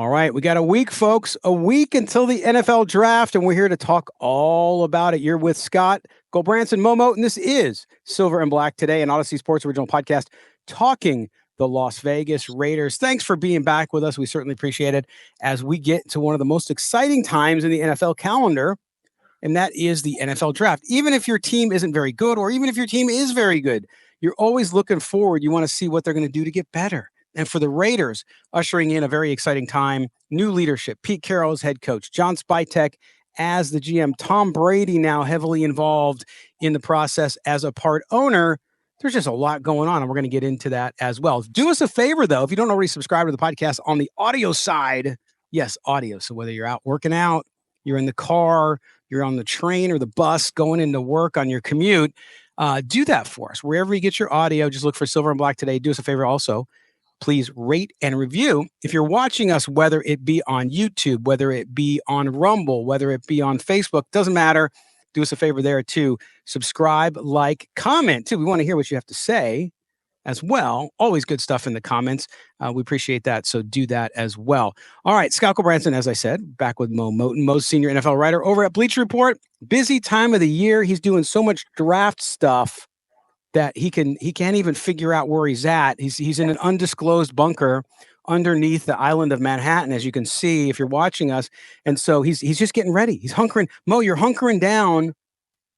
All right, we got a week, folks, a week until the NFL draft, and we're here to talk all about it. You're with Scott Goldbranson, Momo, and this is Silver and Black Today, an Odyssey Sports original podcast talking the Las Vegas Raiders. Thanks for being back with us. We certainly appreciate it as we get to one of the most exciting times in the NFL calendar, and that is the NFL draft. Even if your team isn't very good, or even if your team is very good, you're always looking forward. You want to see what they're going to do to get better. And for the Raiders, ushering in a very exciting time, new leadership, Pete Carroll as head coach, John Spytek as the GM, Tom Brady now heavily involved in the process as a part owner. There's just a lot going on, and we're going to get into that as well. Do us a favor, though, if you don't already subscribe to the podcast on the audio side, yes, audio. So whether you're out working out, you're in the car, you're on the train or the bus going into work on your commute, do that for us. Wherever you get your audio, just look for Silver and Black Today. Do us a favor also. Please rate and review. If you're watching us, whether it be on YouTube, whether it be on Rumble, whether it be on Facebook, doesn't matter. Do us a favor there too. Subscribe, like, comment too. We want to hear what you have to say as well. Always good stuff in the comments. We appreciate that. So do that as well. All right. Scott Branson, as I said, back with Mo Moten, Mo's senior NFL writer over at Bleacher Report. Busy time of the year. He's doing so much draft stuff that he can't even figure out where he's at. He's in an undisclosed bunker underneath the island of Manhattan, as you can see if you're watching us. And so he's just getting ready. He's hunkering. Mo, you're hunkering down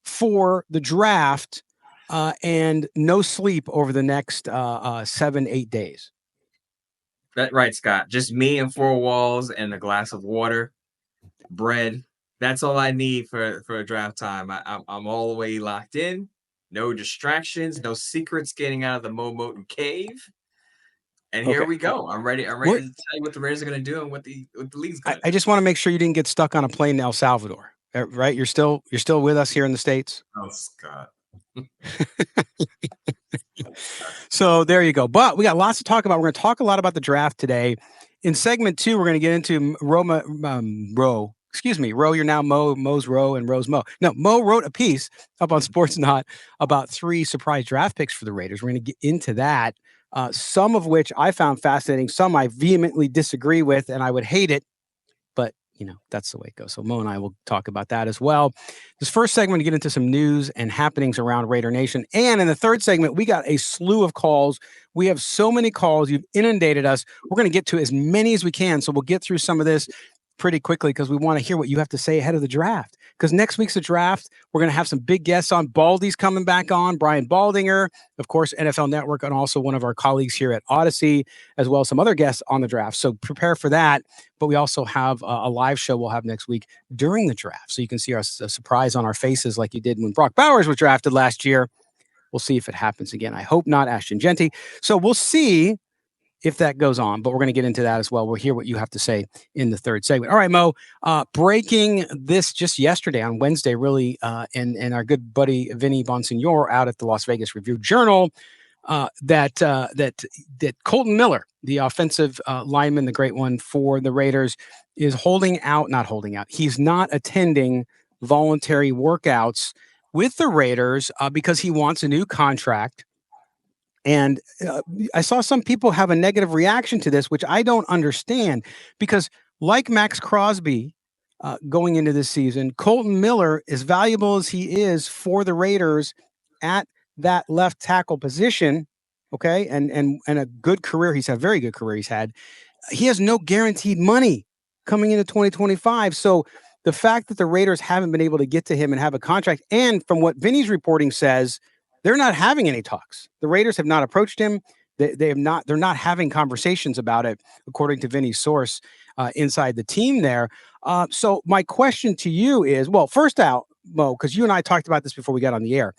for the draft and no sleep over the next 7-8 days. That's right, Scott. Just me and four walls and a glass of water, bread. That's all I need for a draft time. I'm all the way locked in. No distractions, no secrets getting out of the Mo Moten cave. And here we go. I'm ready. I'm ready to tell you what the Raiders are going to do and what the league's going to do. I just want to make sure you didn't get stuck on a plane in El Salvador, right? You're still with us here in the States. Oh, Scott. So there you go. But we got lots to talk about. We're going to talk a lot about the draft today. In segment 2, we're going to get into Roe. Excuse me, Roe, you're now Mo, Mo's Roe, and Roe's Mo. No, Mo wrote a piece up on Sportsnot about 3 surprise draft picks for the Raiders. We're going to get into that, some of which I found fascinating, some I vehemently disagree with, and I would hate it, but, that's the way it goes. So Mo and I will talk about that as well. This first segment, to get into some news and happenings around Raider Nation. And in the third segment, we got a slew of calls. We have so many calls. You've inundated us. We're going to get to as many as we can, so we'll get through some of this pretty quickly because we want to hear what you have to say ahead of the draft. Because next week's the draft. We're going to have some big guests on. Baldy's coming back on. Brian Baldinger, of course, NFL Network, and also one of our colleagues here at Odyssey, as well as some other guests on the draft. So prepare for that. But we also have a live show we'll have next week during the draft. So you can see our surprise on our faces like you did when Brock Bowers was drafted last year. We'll see if it happens again. I hope not, Ashton Genty. So we'll see if that goes on, but we're going to get into that as well. We'll hear what you have to say in the third segment. All right, Mo, breaking this just yesterday on Wednesday, really, and our good buddy Vinny Bonsignor out at the Las Vegas Review-Journal, that Colton Miller, the offensive lineman, the great one for the Raiders, is not holding out. He's not attending voluntary workouts with the Raiders because he wants a new contract. And I saw some people have a negative reaction to this, which I don't understand, because like Max Crosby going into this season, Colton Miller, as valuable as he is for the Raiders at that left tackle position, okay, and a good career he's had, very good career he's had, he has no guaranteed money coming into 2025. So the fact that the Raiders haven't been able to get to him and have a contract, and from what Vinny's reporting says, they're not having any talks. The Raiders have not approached him. They're not having conversations about it, according to Vinny's source inside the team there. So my question to you is, well, first out, Mo, because you and I talked about this before we got on the air.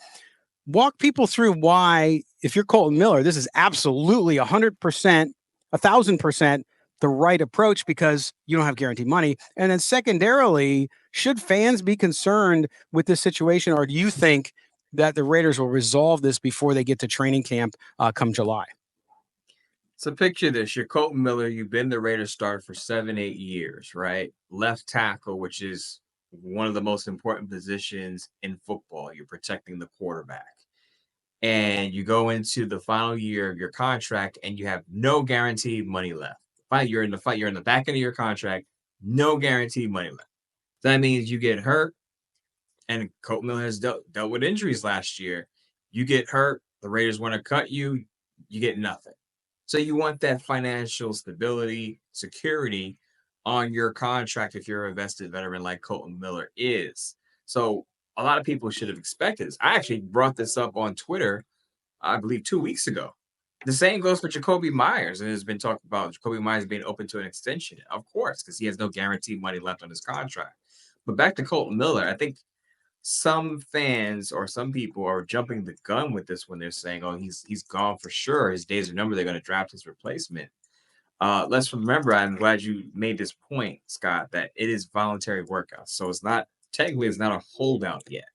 Walk people through why, if you're Colton Miller, this is absolutely 100%, 1,000% the right approach because you don't have guaranteed money. And then secondarily, should fans be concerned with this situation, or do you think that the Raiders will resolve this before they get to training camp come July? So picture this. You're Colton Miller. You've been the Raiders starter for 7-8 years, right? Left tackle, which is one of the most important positions in football. You're protecting the quarterback. And you go into the final year of your contract and you have no guaranteed money left. fight. You're in the fight. You're in the back end of your contract. No guaranteed money left. That means you get hurt, and Colton Miller has dealt with injuries last year. You get hurt, the Raiders want to cut you, you get nothing. So you want that financial stability, security on your contract if you're a vested veteran like Colton Miller is. So a lot of people should have expected this. I actually brought this up on Twitter, I believe 2 weeks ago. The same goes for Jacoby Myers, and has been talked about Jacoby Myers being open to an extension, of course, because he has no guaranteed money left on his contract. But back to Colton Miller, I think some fans or some people are jumping the gun with this when they're saying, "Oh, he's gone for sure. His days are numbered. They're going to draft his replacement." Let's remember. I'm glad you made this point, Scott, that it is voluntary workouts, so it's not technically it's not a holdout yet.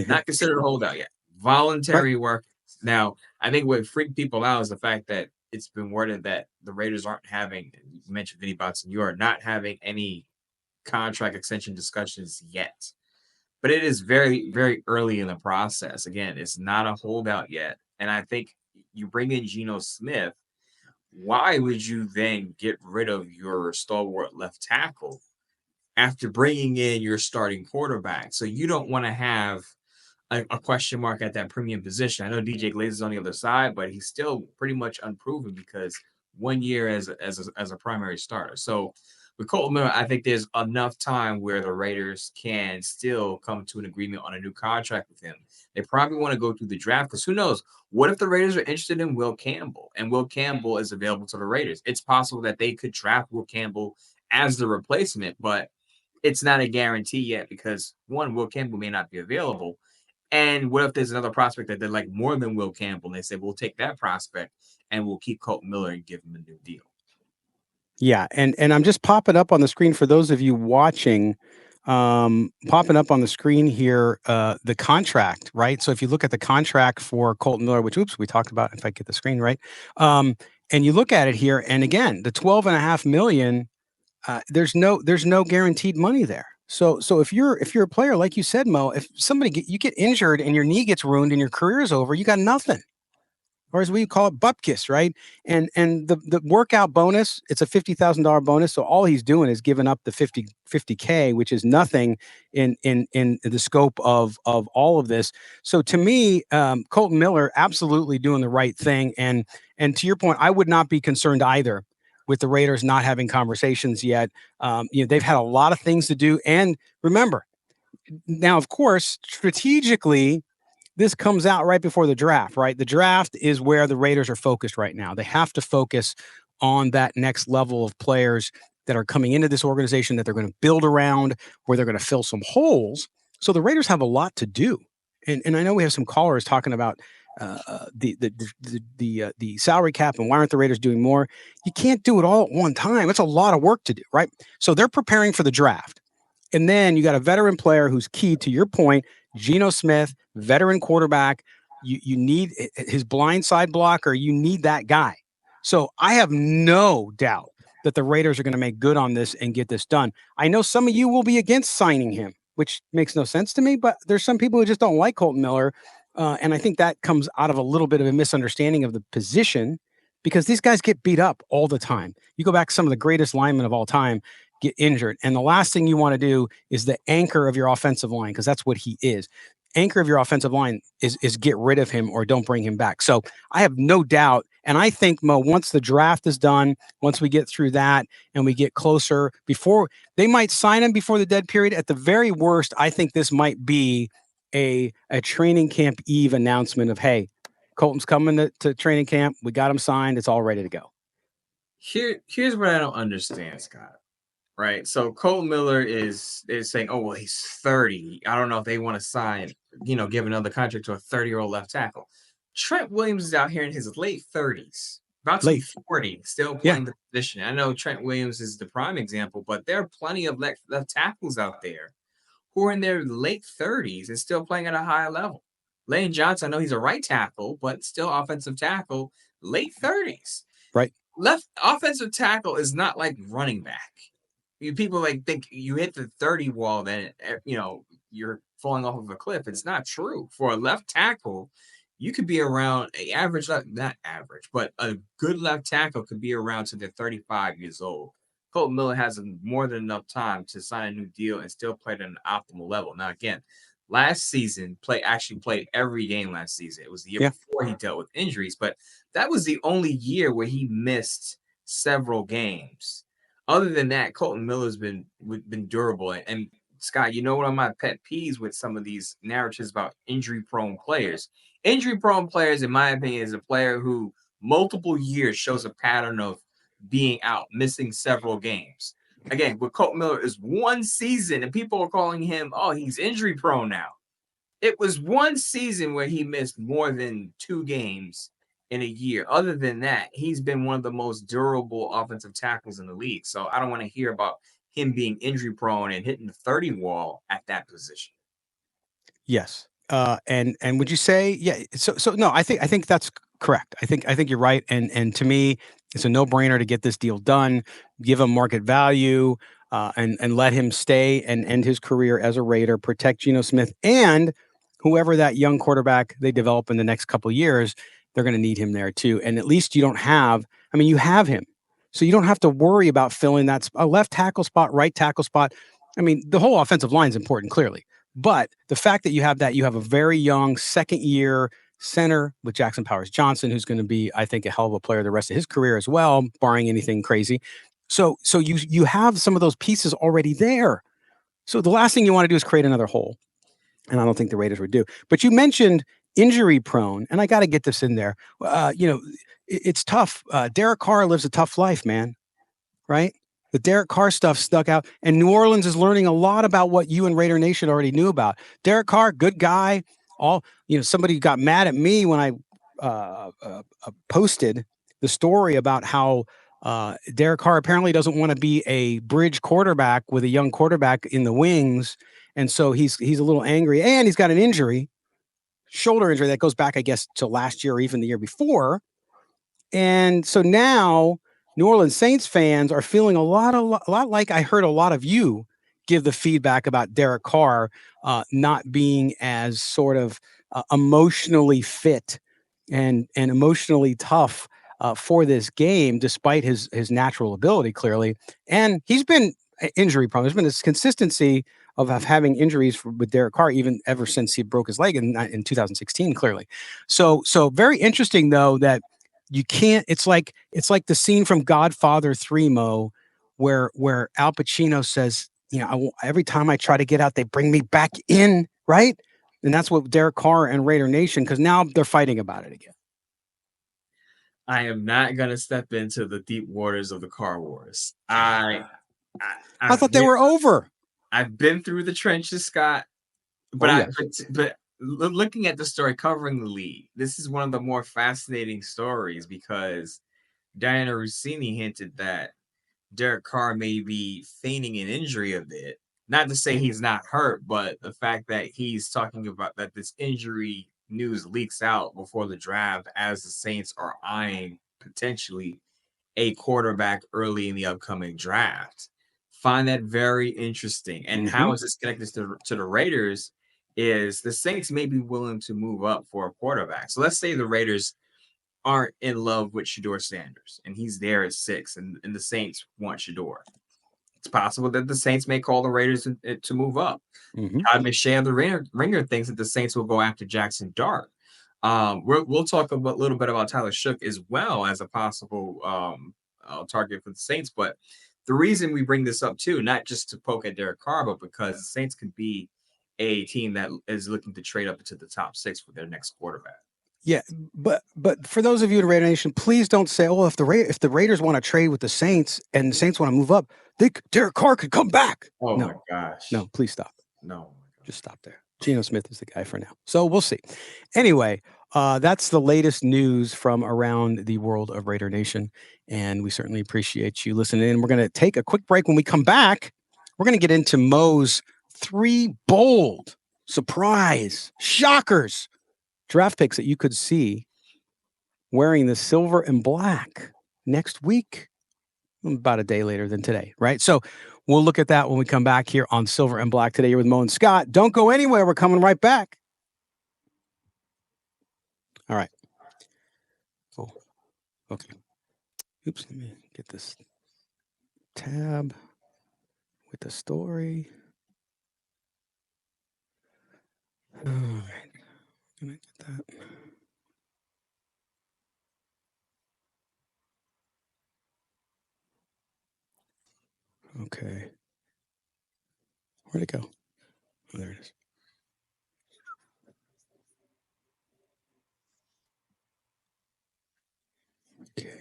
Not considered a holdout yet. Right. Voluntary work. Now, I think what freaked people out is the fact that it's been worded that the Raiders aren't having. You mentioned Vinny Botson. You are not having any contract extension discussions yet, but it is very, very early in the process. Again, it's not a holdout yet. And I think you bring in Geno Smith. Why would you then get rid of your stalwart left tackle after bringing in your starting quarterback? So you don't want to have a question mark at that premium position. I know DJ Glaze is on the other side, but he's still pretty much unproven because 1 year as a primary starter. So with Colton Miller, I think there's enough time where the Raiders can still come to an agreement on a new contract with him. They probably want to go through the draft because who knows? What if the Raiders are interested in Will Campbell and Will Campbell is available to the Raiders? It's possible that they could draft Will Campbell as the replacement, but it's not a guarantee yet because one, Will Campbell may not be available. And what if there's another prospect that they like more than Will Campbell? And they say, we'll take that prospect and we'll keep Colton Miller and give him a new deal. Yeah, and I'm just popping up on the screen for those of you watching, popping up on the screen here, the contract, right? So if you look at the contract for Colton Miller, which we talked about, if I get the screen right, and you look at it here, and again, the 12.5 million, there's no guaranteed money there. So if you're a player, like you said, Mo, if you get injured and your knee gets ruined and your career is over, you got nothing, or as we call it, bupkis, right? And the workout bonus, it's a $50,000 bonus. So all he's doing is giving up the 50K, which is nothing in the scope of all of this. So to me, Colton Miller absolutely doing the right thing. And to your point, I would not be concerned either with the Raiders not having conversations yet. They've had a lot of things to do. And remember, now, of course, strategically, this comes out right before the draft, right? The draft is where the Raiders are focused right now. They have to focus on that next level of players that are coming into this organization that they're going to build around, where they're going to fill some holes. So the Raiders have a lot to do. And I know we have some callers talking about the salary cap and why aren't the Raiders doing more? You can't do it all at one time. It's a lot of work to do, right? So they're preparing for the draft. And then you got a veteran player who's key to your point, Geno Smith, veteran quarterback. You need his blindside blocker. You need that guy. So I have no doubt that the Raiders are going to make good on this and get this done. I know some of you will be against signing him, which makes no sense to me, but there's some people who just don't like Colton Miller. And I think that comes out of a little bit of a misunderstanding of the position because these guys get beat up all the time. You go back to some of the greatest linemen of all time get injured. And the last thing you want to do is the anchor of your offensive line, because that's what he is. Anchor of your offensive line is get rid of him or don't bring him back. So I have no doubt. And I think, Mo, once the draft is done, once we get through that and we get closer, before they might sign him before the dead period, at the very worst, I think this might be a training camp eve announcement of, hey, Colton's coming to training camp. We got him signed. It's all ready to go. Here's what I don't understand, Scott. Right. So Cole Miller is saying, oh, well, he's 30. I don't know if they want to sign, give another contract to a 30-year-old left tackle. Trent Williams is out here in his late 30s, about to be 40, still playing the position. I know Trent Williams is the prime example, but there are plenty of left tackles out there who are in their late 30s and still playing at a high level. Lane Johnson, I know he's a right tackle, but still offensive tackle, late 30s. Right. Left offensive tackle is not like running back. People think you hit the 30 wall, then you're falling off of a cliff. It's not true. For a left tackle, you could be around a average, not average, but a good left tackle could be around to they're 35 years old. Colton Miller has more than enough time to sign a new deal and still play at an optimal level. Now, again, last season, actually played every game last season. It was the year Yeah. before he dealt with injuries, but that was the only year where he missed several games. Other than that, Colton Miller's been durable. And Scott, you know one of my pet peeves with some of these narratives about injury-prone players. Injury-prone players, in my opinion, is a player who multiple years shows a pattern of being out, missing several games. Again, with Colton Miller is one season, and people are calling him, oh, he's injury-prone now. It was one season where he missed more than 2 games in a year. Other than that, he's been one of the most durable offensive tackles in the league. So I don't want to hear about him being injury prone and hitting the 30 wall at that position. Yes. And would you say, yeah, so no, I think that's correct. I think you're right. And to me, it's a no-brainer to get this deal done, give him market value, and let him stay and end his career as a Raider, protect Geno Smith and whoever that young quarterback they develop in the next couple of years, they're going to need him there too. And at least you have him. So you don't have to worry about filling that a left tackle spot, right tackle spot. I mean, the whole offensive line is important, clearly. But the fact that you have a very young second year center with Jackson Powers Johnson, who's going to be, I think, a hell of a player the rest of his career as well, barring anything crazy. So you have some of those pieces already there. So the last thing you want to do is create another hole. And I don't think the Raiders would do. But you mentioned injury prone, and I got to get this in there. It's tough. Derek Carr lives a tough life, man. Right? The Derek Carr stuff stuck out, and New Orleans is learning a lot about what you and Raider Nation already knew about. Derek Carr, good guy. Somebody got mad at me when I posted the story about how Derek Carr apparently doesn't want to be a bridge quarterback with a young quarterback in the wings, and so he's a little angry, and he's got an injury, shoulder injury that goes back, I guess, to last year or even the year before, and so now New Orleans Saints fans are feeling a lot like I heard a lot of you give the feedback about Derek Carr not being as sort of emotionally fit and emotionally tough for this game, despite his natural ability, clearly. And he's been injury prone. There's been this consistency of having injuries with Derek Carr even ever since he broke his leg in 2016, clearly. So very interesting, though, that you can't. It's like the scene from Godfather 3, Mo, where Al Pacino says, every time I try to get out, they bring me back in, right? And that's what Derek Carr and Raider Nation, because now they're fighting about it again. I am not going to step into the deep waters of the Carr Wars. I thought they were over. I've been through the trenches, Scott, but but looking at the story covering the league, this is one of the more fascinating stories because Diana Rossini hinted that Derek Carr may be feigning an injury a bit. Not to say he's not hurt, but the fact that he's talking about that this injury news leaks out before the draft as the Saints are eyeing potentially a quarterback early in the upcoming draft. Find that very interesting. And how is this connected to the Raiders? Is the Saints may be willing to move up for a quarterback. So let's say the Raiders aren't in love with Shedeur Sanders and he's there at 6 and the Saints want Shedeur. It's possible that the Saints may call the Raiders to move up. Todd McShay of the Ringer thinks that the Saints will go after Jackson Dart. We'll talk a little bit about Tyler Shough as well as a possible target for the Saints. But the reason we bring this up too, not just to poke at Derek Carr, but because the Saints could be a team that is looking to trade up into the top 6 for their next quarterback. Yeah, but for those of you in Raider Nation, please don't say, "Oh, if the Raiders want to trade with the Saints and the Saints want to move up, Derek Carr could come back." Oh my gosh! No, please stop. No, just stop there. Geno Smith is the guy for now, so we'll see. Anyway, that's the latest news from around the world of Raider Nation, and we certainly appreciate you listening in. We're going to take a quick break. When we come back, we're going to get into Mo's 3 bold surprise shockers. Draft picks that you could see wearing the silver and black next week, about a day later than today, right? So we'll look at that when we come back here on Silver and Black today. You're with Mo and Scott. Don't go anywhere. We're coming right back. Okay. Oops. Let me get this tab with the story. All right. Can I get that? Okay. Where'd it go? Oh, there it is. Okay.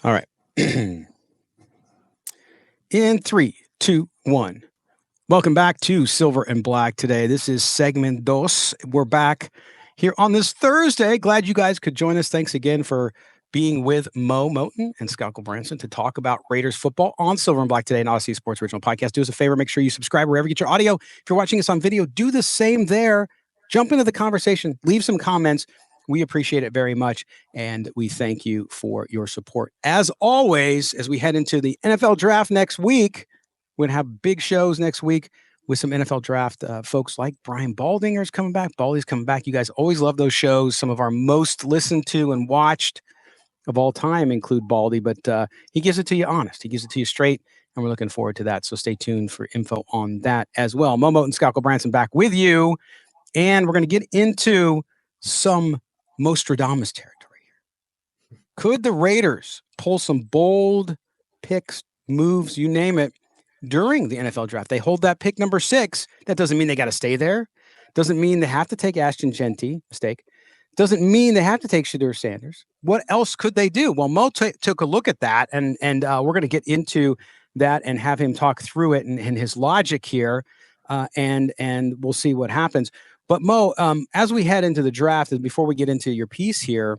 All right. In 3, 2, 1. Welcome back to Silver and Black today. This is segment dos. We're back here on this Thursday. Glad you guys could join us. Thanks again for being with Mo Moten and Scalco Branson to talk about Raiders football on Silver and Black today, an Odyssey Sports Original Podcast. Do us a favor, make sure you subscribe wherever you get your audio. If you're watching us on video, do the same there. Jump into the conversation, leave some comments. We appreciate it very much, and we thank you for your support. As always, as we head into the NFL draft next week, we're going to have big shows next week with some NFL draft folks like Brian Baldinger's coming back. Baldy's coming back. You guys always love those shows. Some of our most listened to and watched of all time include Baldy, but he gives it to you honest. He gives it to you straight, and we're looking forward to that. So stay tuned for info on that as well. Momo and Scalco Branson back with you, and we're going to get into some Mostradamus territory here. Could the Raiders pull some bold picks, moves, you name it, during the NFL draft? They hold that pick number 6. That doesn't mean they got to stay there. Doesn't mean they have to take Ashton Genty. Mistake. Doesn't mean they have to take Shadur Sanders. What else could they do? Well, Mo took a look at that, and we're going to get into that and have him talk through it and his logic here, and we'll see what happens. But Mo, as we head into the draft, and before we get into your piece here,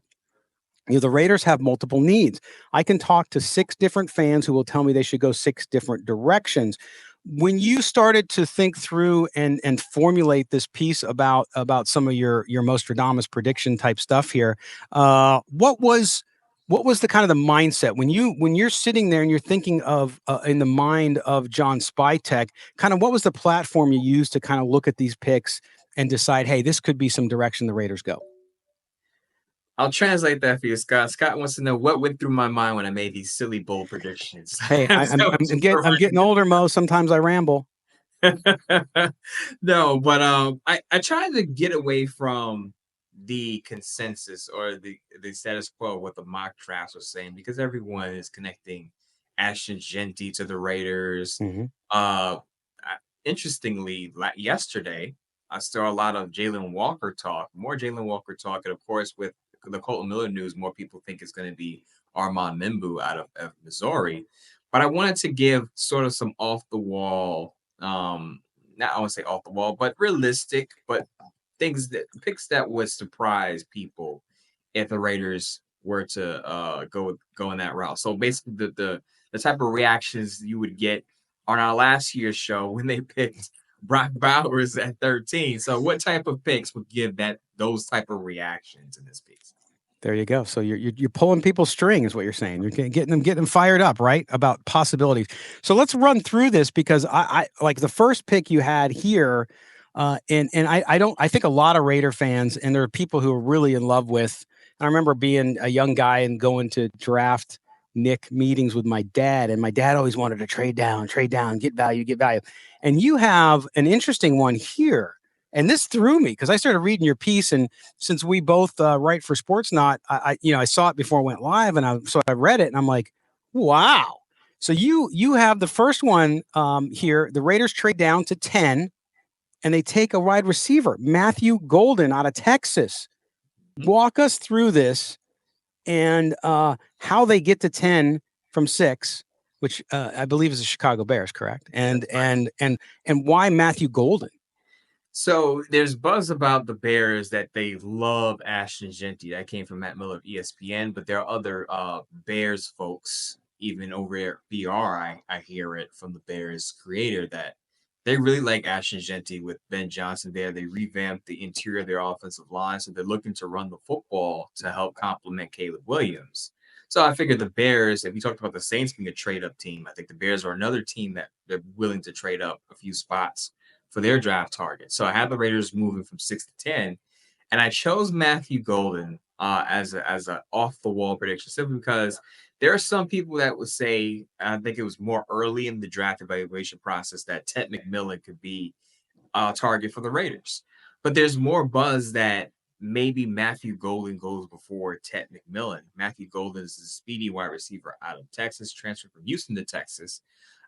the Raiders have multiple needs. I can talk to 6 different fans who will tell me they should go 6 different directions. When you started to think through and formulate this piece about some of your Nostradamus prediction type stuff here, what was the kind of the mindset when you're sitting there and you're thinking of in the mind of John Spytek, kind of what was the platform you used to kind of look at these picks and decide, hey, this could be some direction the Raiders go? I'll translate that for you, Scott. Scott wants to know what went through my mind when I made these silly bold predictions. Hey, I'm getting older, Mo. Sometimes I ramble. No, but I tried to get away from the consensus or the status quo what the mock drafts were saying, because everyone is connecting Ashton Genty to the Raiders. Mm-hmm. Interestingly, yesterday I saw a lot of Jalen Walker talk, more Jalen Walker talk, and of course with the Colton Miller news, more people think it's going to be Armand Membu out of Missouri. But I wanted to give sort of some off the wall, not I want to say off the wall, but realistic, but picks that would surprise people if the Raiders were to go in that route. So basically, the type of reactions you would get on our last year's show when they picked Brock Bowers at 13. So what type of picks would give those type of reactions in this piece? There you go. So you're pulling people's string, is what you're saying. You're getting them fired up, right, about possibilities. So let's run through this, because I like the first pick you had here, and I think a lot of Raider fans, and there are people who are really in love with. I remember being a young guy and going to draft Nick meetings with my dad, and my dad always wanted to trade down, get value. And you have an interesting one here. And this threw me because I started reading your piece, and since we both write for Sportsnaut, I saw it before it went live, and I read it, and I'm like, wow. So you have the first one here. The Raiders trade down to 10, and they take a wide receiver, Matthew Golden, out of Texas. Walk us through this and how they get to 10 from 6, which I believe is the Chicago Bears, correct? And why Matthew Golden? So there's buzz about the Bears that they love Ashton Genty. That came from Matt Miller of ESPN, but there are other Bears folks, even over at BR. I hear it from the Bears creator that they really like Ashton Genty with Ben Johnson there. They revamped the interior of their offensive line, so they're looking to run the football to help complement Caleb Williams. So I figured the Bears, if we talked about the Saints being a trade-up team, I think the Bears are another team that they're willing to trade up a few spots for their draft target. So I had the Raiders moving from 6 to 10. And I chose Matthew Golden as a off the wall prediction simply because there are some people that would say, I think it was more early in the draft evaluation process, that Ted McMillan could be target for the Raiders. But there's more buzz that maybe Matthew Golden goes before Ted McMillan. Matthew Golden is a speedy wide receiver out of Texas, transferred from Houston to Texas,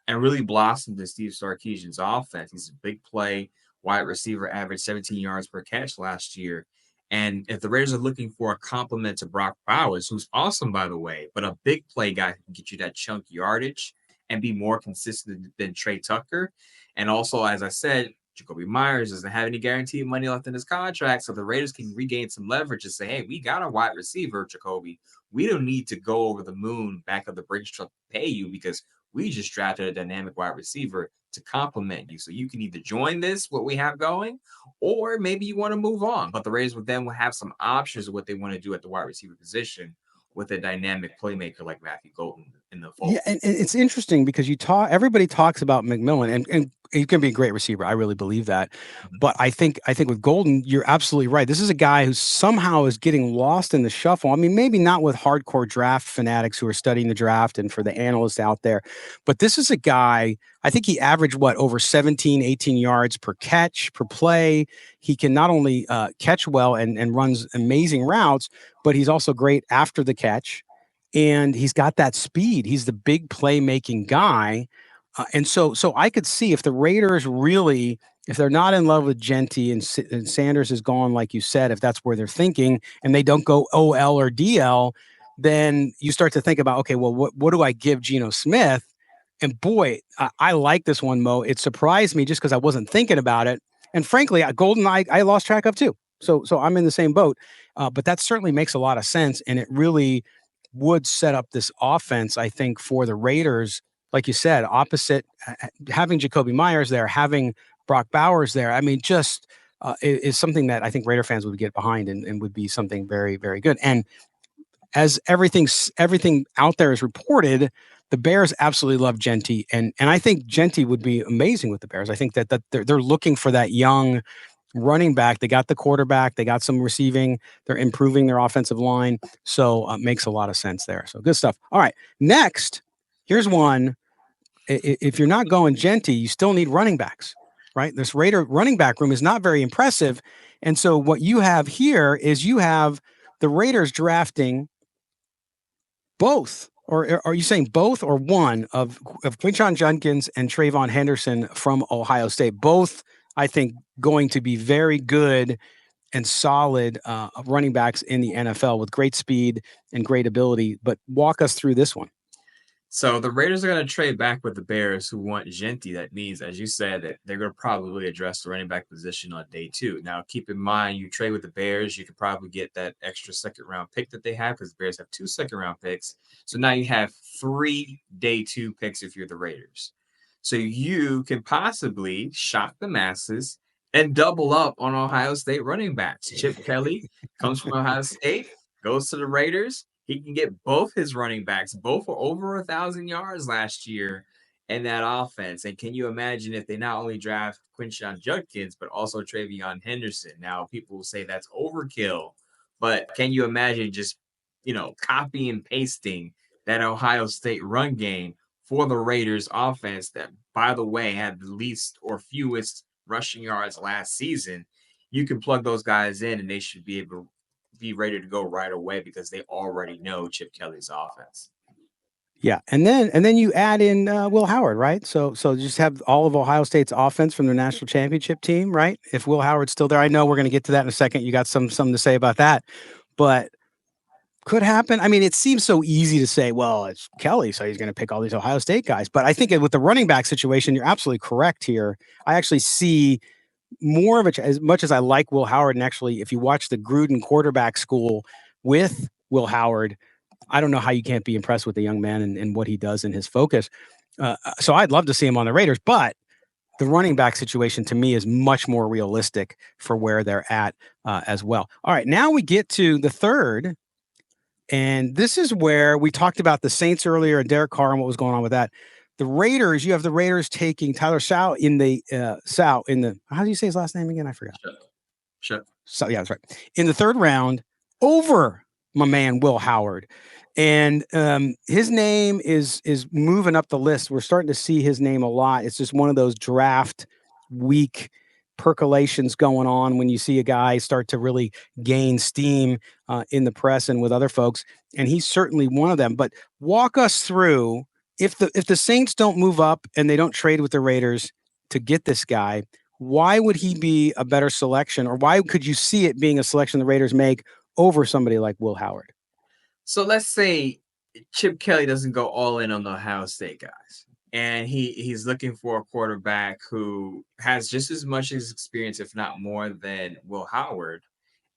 and really blossomed in Steve Sarkisian's offense. He's a big play wide receiver, averaged 17 yards per catch last year. And if the Raiders are looking for a complement to Brock Bowers, who's awesome, by the way, but a big play guy who can get you that chunk yardage and be more consistent than Trey Tucker. And also, as I said, Jacoby Myers doesn't have any guaranteed money left in his contract, so the Raiders can regain some leverage and say, hey, we got a wide receiver, Jacoby. We don't need to go over the moon back of the bridge truck to pay you because we just drafted a dynamic wide receiver to complement you. So you can either join this, what we have going, or maybe you want to move on. But the Raiders would then have some options of what they want to do at the wide receiver position with a dynamic playmaker like Matthew Golden in the fold. Yeah, and it's interesting because everybody talks about McMillan, and he can be a great receiver. I really believe that. But I think with Golden, you're absolutely right. This is a guy who somehow is getting lost in the shuffle. I mean, maybe not with hardcore draft fanatics who are studying the draft and for the analysts out there, but this is a guy, I think he averaged over 17, 18 yards per catch, per play. He can not only catch well and runs amazing routes, but he's also great after the catch. And he's got that speed. He's the big playmaking guy. And so I could see if the Raiders really, if they're not in love with Genty and Sanders is gone, like you said, if that's where they're thinking, and they don't go OL or DL, then you start to think about, okay, well, what do I give Geno Smith? And boy, I like this one, Mo. It surprised me just because I wasn't thinking about it. And frankly, Golden, I lost track of too. So I'm in the same boat. But that certainly makes a lot of sense. And it really would set up this offense, I think, for the Raiders, like you said, opposite having Jacoby Myers there, having Brock Bowers there. I mean, just is something that I think Raider fans would get behind and would be something very, very good. And as everything out there is reported, the Bears absolutely love Genty, and I think Genty would be amazing with the Bears. I think that they're looking for that young running back. They got the quarterback. They got some receiving. They're improving their offensive line. So makes a lot of sense there. So good stuff. All right. Next, here's one. If you're not going Genty, you still need running backs, right? This Raider running back room is not very impressive. And so what you have here is you have the Raiders drafting both, or are you saying both or one of Quinshon Judkins and Trayvon Henderson from Ohio State? Both, I think, going to be very good and solid running backs in the NFL with great speed and great ability. But walk us through this one. So the Raiders are going to trade back with the Bears, who want Genty. That means, as you said, that they're going to probably address the running back position on day 2. Now, keep in mind, you trade with the Bears, you could probably get that extra second-round pick that they have, because the Bears have 2 second-round picks. So now you have 3 day 2 picks if you're the Raiders. So you can possibly shock the masses and double up on Ohio State running backs. Chip Kelly comes from Ohio State, goes to the Raiders. He can get both his running backs. Both were over 1,000 yards last year in that offense. And can you imagine if they not only draft Quinshon Judkins, but also Trayvon Henderson? Now, people will say that's overkill, but can you imagine just, copy and pasting that Ohio State run game for the Raiders offense that, by the way, had the least or fewest rushing yards last season? You can plug those guys in and they should be able to be ready to go right away because they already know Chip Kelly's offense. Yeah, and then you add in Will Howard, right? So just have all of Ohio State's offense from their national championship team, right? If Will Howard's still there, I know we're going to get to that in a second. You got something to say about that, but could happen. I mean, it seems so easy to say, well, it's Kelly, so he's going to pick all these Ohio State guys. But I think with the running back situation, you're absolutely correct here. I actually see more of it, as much as I like Will Howard. And actually, if you watch the Gruden quarterback school with Will Howard, I don't know how you can't be impressed with the young man and what he does in his focus. So I'd love to see him on the Raiders, but the running back situation to me is much more realistic for where they're at as well. All right, now we get to the third. And this is where we talked about the Saints earlier and Derek Carr and what was going on with that. The Raiders, you have the Raiders taking Tyler Shaw in the how do you say his last name again? I forgot. Sure. So yeah, that's right. In the third round, over my man Will Howard, and his name is moving up the list. We're starting to see his name a lot. It's just one of those draft week percolations going on when you see a guy start to really gain steam in the press and with other folks, and he's certainly one of them. But walk us through, if the Saints don't move up and they don't trade with the Raiders to get this guy, why would he be a better selection, or why could you see it being a selection the Raiders make over somebody like Will Howard? So let's say Chip Kelly doesn't go all in on the Ohio State guys, and he's looking for a quarterback who has just as much experience, if not more, than Will Howard,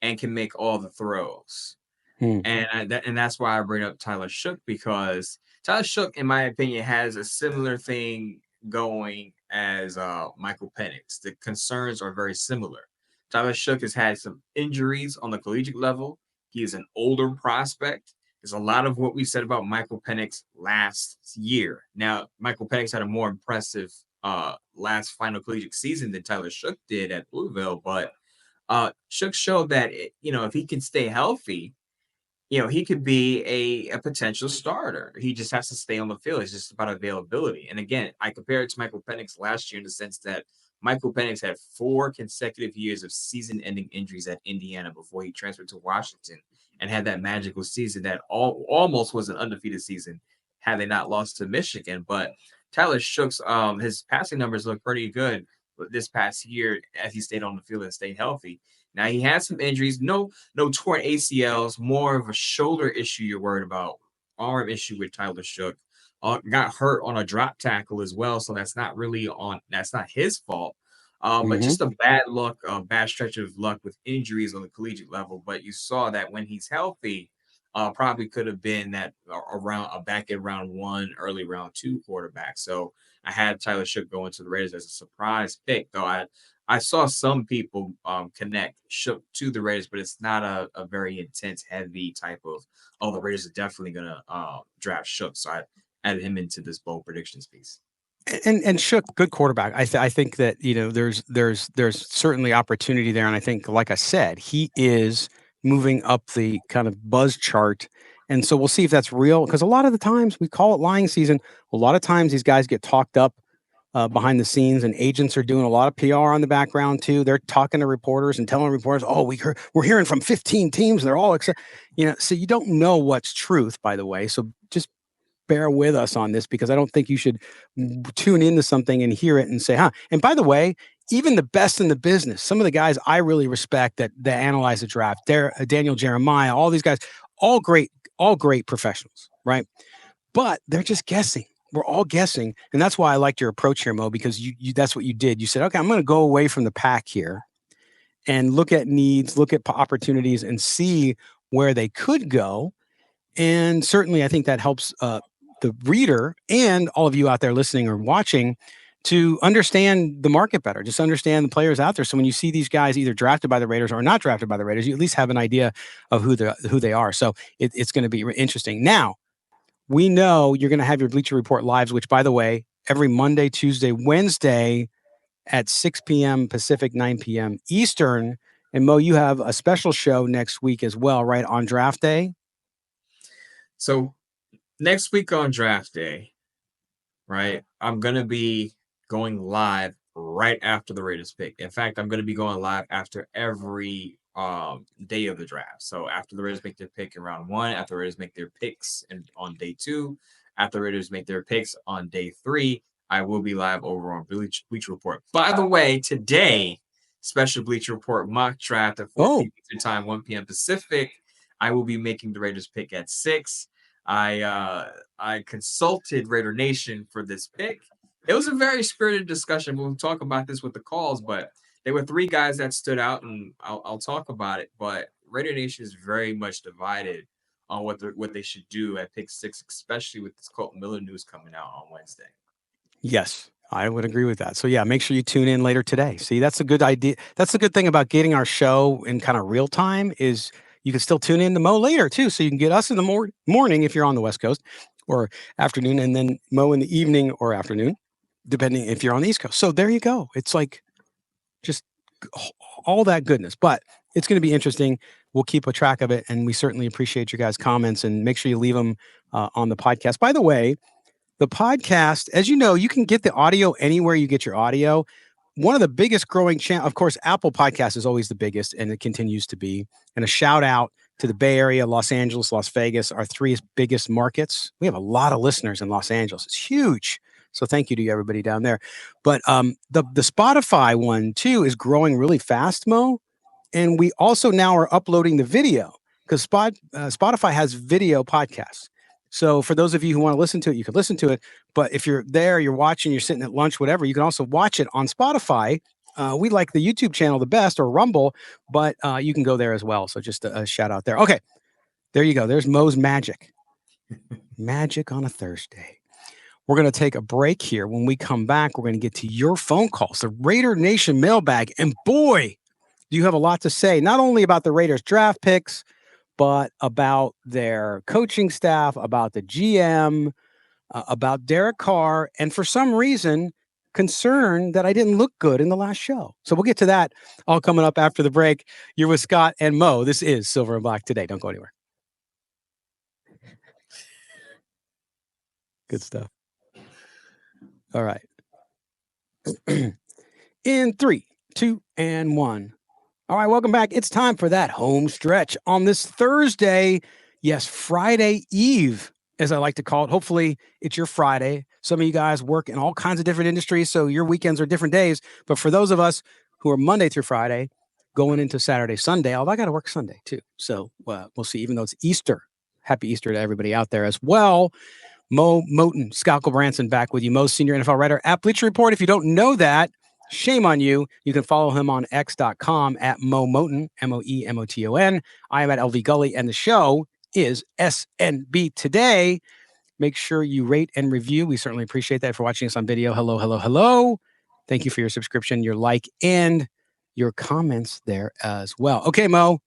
and can make all the throws. Hmm. And that's why I bring up Tyler Shook, because Tyler Shook, in my opinion, has a similar thing going as Michael Penix. The concerns are very similar. Tyler Shook has had some injuries on the collegiate level. He is an older prospect. There's a lot of what we said about Michael Penix last year. Now, Michael Penix had a more impressive last final collegiate season than Tyler Shook did at Louisville, but Shook showed that if he can stay healthy, he could be a potential starter. He just has to stay on the field. It's just about availability. And again, I compare it to Michael Penix last year in the sense that Michael Penix had 4 consecutive years of season-ending injuries at Indiana before he transferred to Washington and had that magical season that almost was an undefeated season had they not lost to Michigan. But Tyler Shook's his passing numbers look pretty good this past year as he stayed on the field and stayed healthy. Now he had some injuries, no torn ACLs, more of a shoulder issue you're worried about, arm issue with Tyler Shook. Got hurt on a drop tackle as well, so that's not his fault. But Mm-hmm. just a bad luck, a bad stretch of luck with injuries on the collegiate level. But you saw that when he's healthy, probably could have been that around a back in round 1, early round 2 quarterback. So I had Tyler Shook going to the Raiders as a surprise pick, though I saw some people connect Shook to the Raiders, but it's not a very intense, heavy type of, oh, the Raiders are definitely going to draft Shook. So I added him into this bold predictions piece. And Shook, good quarterback. I think that there's certainly opportunity there, and I think, like I said, he is moving up the kind of buzz chart, and so we'll see if that's real. Because a lot of the times we call it lying season. A lot of times these guys get talked up behind the scenes, and agents are doing a lot of PR on the background too. They're talking to reporters and telling reporters, "Oh, we're hearing from 15 teams, and they're all excited." So you don't know what's truth, by the way. So just bear with us on this, because I don't think you should tune into something and hear it and say, huh. And by the way, even the best in the business, some of the guys I really respect that analyze the draft, Daniel Jeremiah, all these guys, all great professionals, right? But they're just guessing. We're all guessing. And that's why I liked your approach here, Mo, because you that's what you did. You said, okay, I'm going to go away from the pack here and look at needs, look at opportunities, and see where they could go. And certainly, I think that helps the reader and all of you out there listening or watching to understand the market better, just understand the players out there. So when you see these guys either drafted by the Raiders or not drafted by the Raiders, you at least have an idea of who they are. So it's going to be interesting. Now, we know you're going to have your Bleacher Report lives, which, by the way, every Monday, Tuesday, Wednesday at 6 p.m. Pacific, 9 p.m. Eastern. And Mo, you have a special show next week as well, right, on draft day? So next week on draft day, right, I'm going to be going live right after the Raiders pick. In fact, I'm going to be going live after every day of the draft. So after the Raiders make their pick in round 1, after the Raiders make their picks on day 2, after the Raiders make their picks on day 3, I will be live over on Bleacher Report. By the way, today, special Bleacher Report mock draft at 4 p.m. Eastern time, 1 p.m. Pacific. I will be making the Raiders pick at 6. I consulted Raider Nation for this pick. It was a very spirited discussion. We'll talk about this with the calls, but there were 3 guys that stood out, and I'll talk about it. But Raider Nation is very much divided on what they should do at pick 6, especially with this Colton Miller news coming out on Wednesday. Yes, I would agree with that. So yeah, make sure you tune in later today. See, that's a good idea. That's the good thing about getting our show in kind of real time is you can still tune in to Mo later too. So you can get us in the morning if you're on the West Coast, or afternoon, and then Mo in the evening or afternoon, depending if you're on the East Coast. So there you go. It's like just all that goodness. But it's going to be interesting. We'll keep a track of it, and we certainly appreciate your guys' comments. And make sure you leave them on the podcast. By the way, the podcast, as you know, you can get the audio anywhere you get your audio. One of the biggest growing channel, of course, Apple Podcast is always the biggest, and it continues to be. And a shout out to the Bay Area, Los Angeles, Las Vegas, our three biggest markets. We have a lot of listeners in Los Angeles. It's huge. So thank you to everybody down there. But the Spotify one too is growing really fast, Mo. And we also now are uploading the video because Spotify has video podcasts. So for those of you who want to listen to it, you can listen to it. But if you're there, you're watching, you're sitting at lunch, whatever, you can also watch it on Spotify. We like the YouTube channel the best, or Rumble, but you can go there as well. So just a shout out there. Okay, there you go. There's Mo's magic. Magic on a Thursday. We're going to take a break here. When we come back, we're going to get to your phone calls, the Raider Nation mailbag. And boy, do you have a lot to say, not only about the Raiders draft picks, but about their coaching staff, about the GM, about Derek Carr, and for some reason, concern that I didn't look good in the last show. So we'll get to that all coming up after the break. You're with Scott and Mo. This is Silver and Black Today. Don't go anywhere. Good stuff. All right. In 3, 2, and 1. All right, welcome back. It's time for that home stretch on this Thursday. Yes, Friday Eve, as I like to call it. Hopefully, it's your Friday. Some of you guys work in all kinds of different industries, so your weekends are different days. But for those of us who are Monday through Friday, going into Saturday, Sunday, although I got to work Sunday too. So we'll see, even though it's Easter. Happy Easter to everybody out there as well. Mo Moten, Scalco Branson back with you, Mo's senior NFL writer at Bleacher Report. If you don't know that, shame on you. You can follow him on x.com at Mo Moten, Moemoton. I am at LV Gully, and the show is SNB Today. Make sure you rate and review. We certainly appreciate that for watching us on video. Hello, hello, hello. Thank you for your subscription, your like, and your comments there as well. Okay, Mo.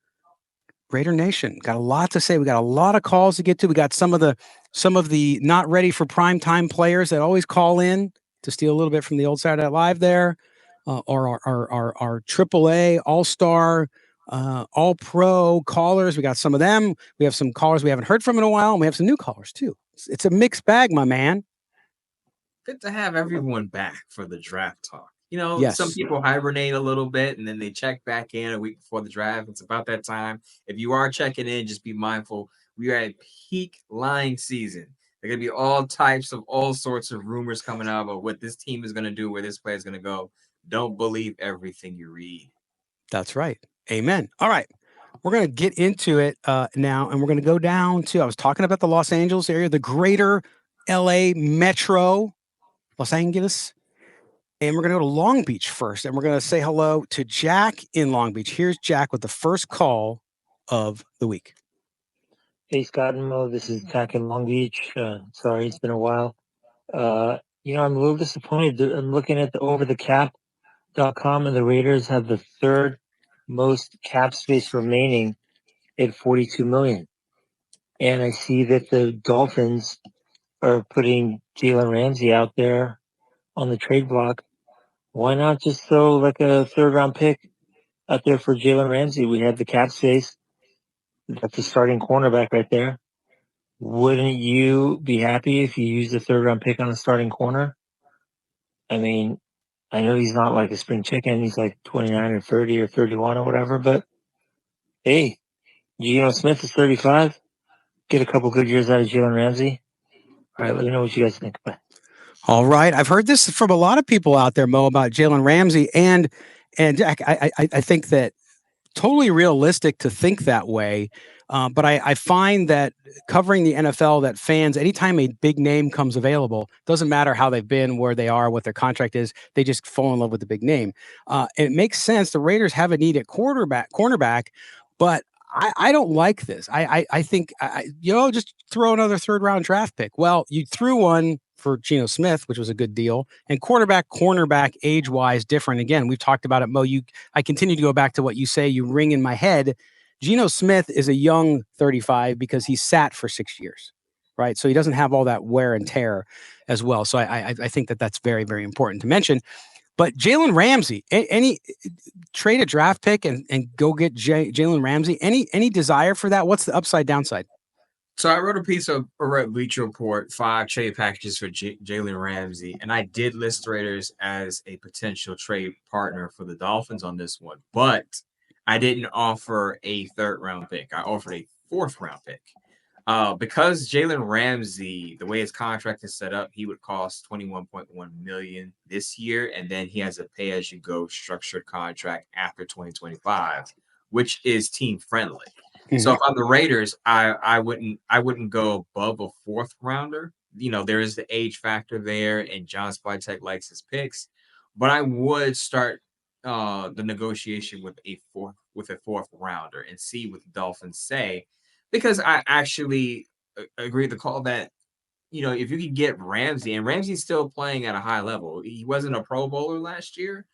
Raider Nation, got a lot to say. We got a lot of calls to get to. We got some of the not ready for prime time players that always call in to steal a little bit from the old Saturday Night Live there, or our AAA All-Star, All-Pro callers. We got some of them. We have some callers we haven't heard from in a while, and we have some new callers too. It's a mixed bag, my man. Good to have everyone back for the draft talk. You know, Yes. Some people hibernate a little bit and then they check back in a week before the draft. It's about that time. If you are checking in, just be mindful. We are at peak line season. There are going to be all sorts of rumors coming out about what this team is going to do, where this player is going to go. Don't believe everything you read. That's right. Amen. All right. We're going to get into it now, and we're going to go down to, I was talking about the Los Angeles area, the greater LA metro, Los Angeles. And we're going to go to Long Beach first, and we're going to say hello to Jack in Long Beach. Here's Jack with the first call of the week. Hey, Scott and Mo, this is Jack in Long Beach. Sorry, it's been a while. I'm a little disappointed. I'm looking at the overthecap.com, and the Raiders have the third most cap space remaining at $42 million. And I see that the Dolphins are putting Jalen Ramsey out there on the trade block. Why not just throw like a third-round pick out there for Jalen Ramsey? We have the cap space. That's the starting cornerback right there. Wouldn't you be happy if you used a third-round pick on a starting corner? I mean, I know he's not like a spring chicken. He's like 29 or 30 or 31 or whatever. But, hey, Geno Smith is 35. Get a couple good years out of Jalen Ramsey. All right, let me know what you guys think. Bye. All right. I've heard this from a lot of people out there, Mo, about Jalen Ramsey. And Jack, I think that totally realistic to think that way. But I find that covering the NFL, that fans, anytime a big name comes available, doesn't matter how they've been, where they are, what their contract is, they just fall in love with the big name. It makes sense. The Raiders have a need at cornerback, but I don't like this. I think, just throw another third-round draft pick. Well, you threw one for Geno Smith, which was a good deal. And cornerback, age-wise, different. Again, we've talked about it, Mo. I continue to go back to what you say. You ring in my head. Geno Smith is a young 35 because he sat for 6 years, right? So he doesn't have all that wear and tear as well. So I think that that's very, very important to mention. But Jalen Ramsey, any trade a draft pick and go get Jalen Ramsey. Any desire for that? What's the upside downside? So I wrote a piece of Bleacher Report, 5 trade packages for Jalen Ramsey, and I did list the Raiders as a potential trade partner for the Dolphins on this one, but I didn't offer a 3rd round pick. I offered a 4th round pick. Because Jalen Ramsey, the way his contract is set up, he would cost $21.1 million this year, and then he has a pay-as-you-go structured contract after 2025, which is team friendly. Mm-hmm. So if I'm the Raiders, I wouldn't go above a 4th rounder. You know, there is the age factor there, and John Spytek likes his picks, but I would start the negotiation with a 4th rounder and see what the Dolphins say. Because I actually agree with the call that, you know, if you could get Ramsey, and Ramsey's still playing at a high level. He wasn't a Pro Bowler last year,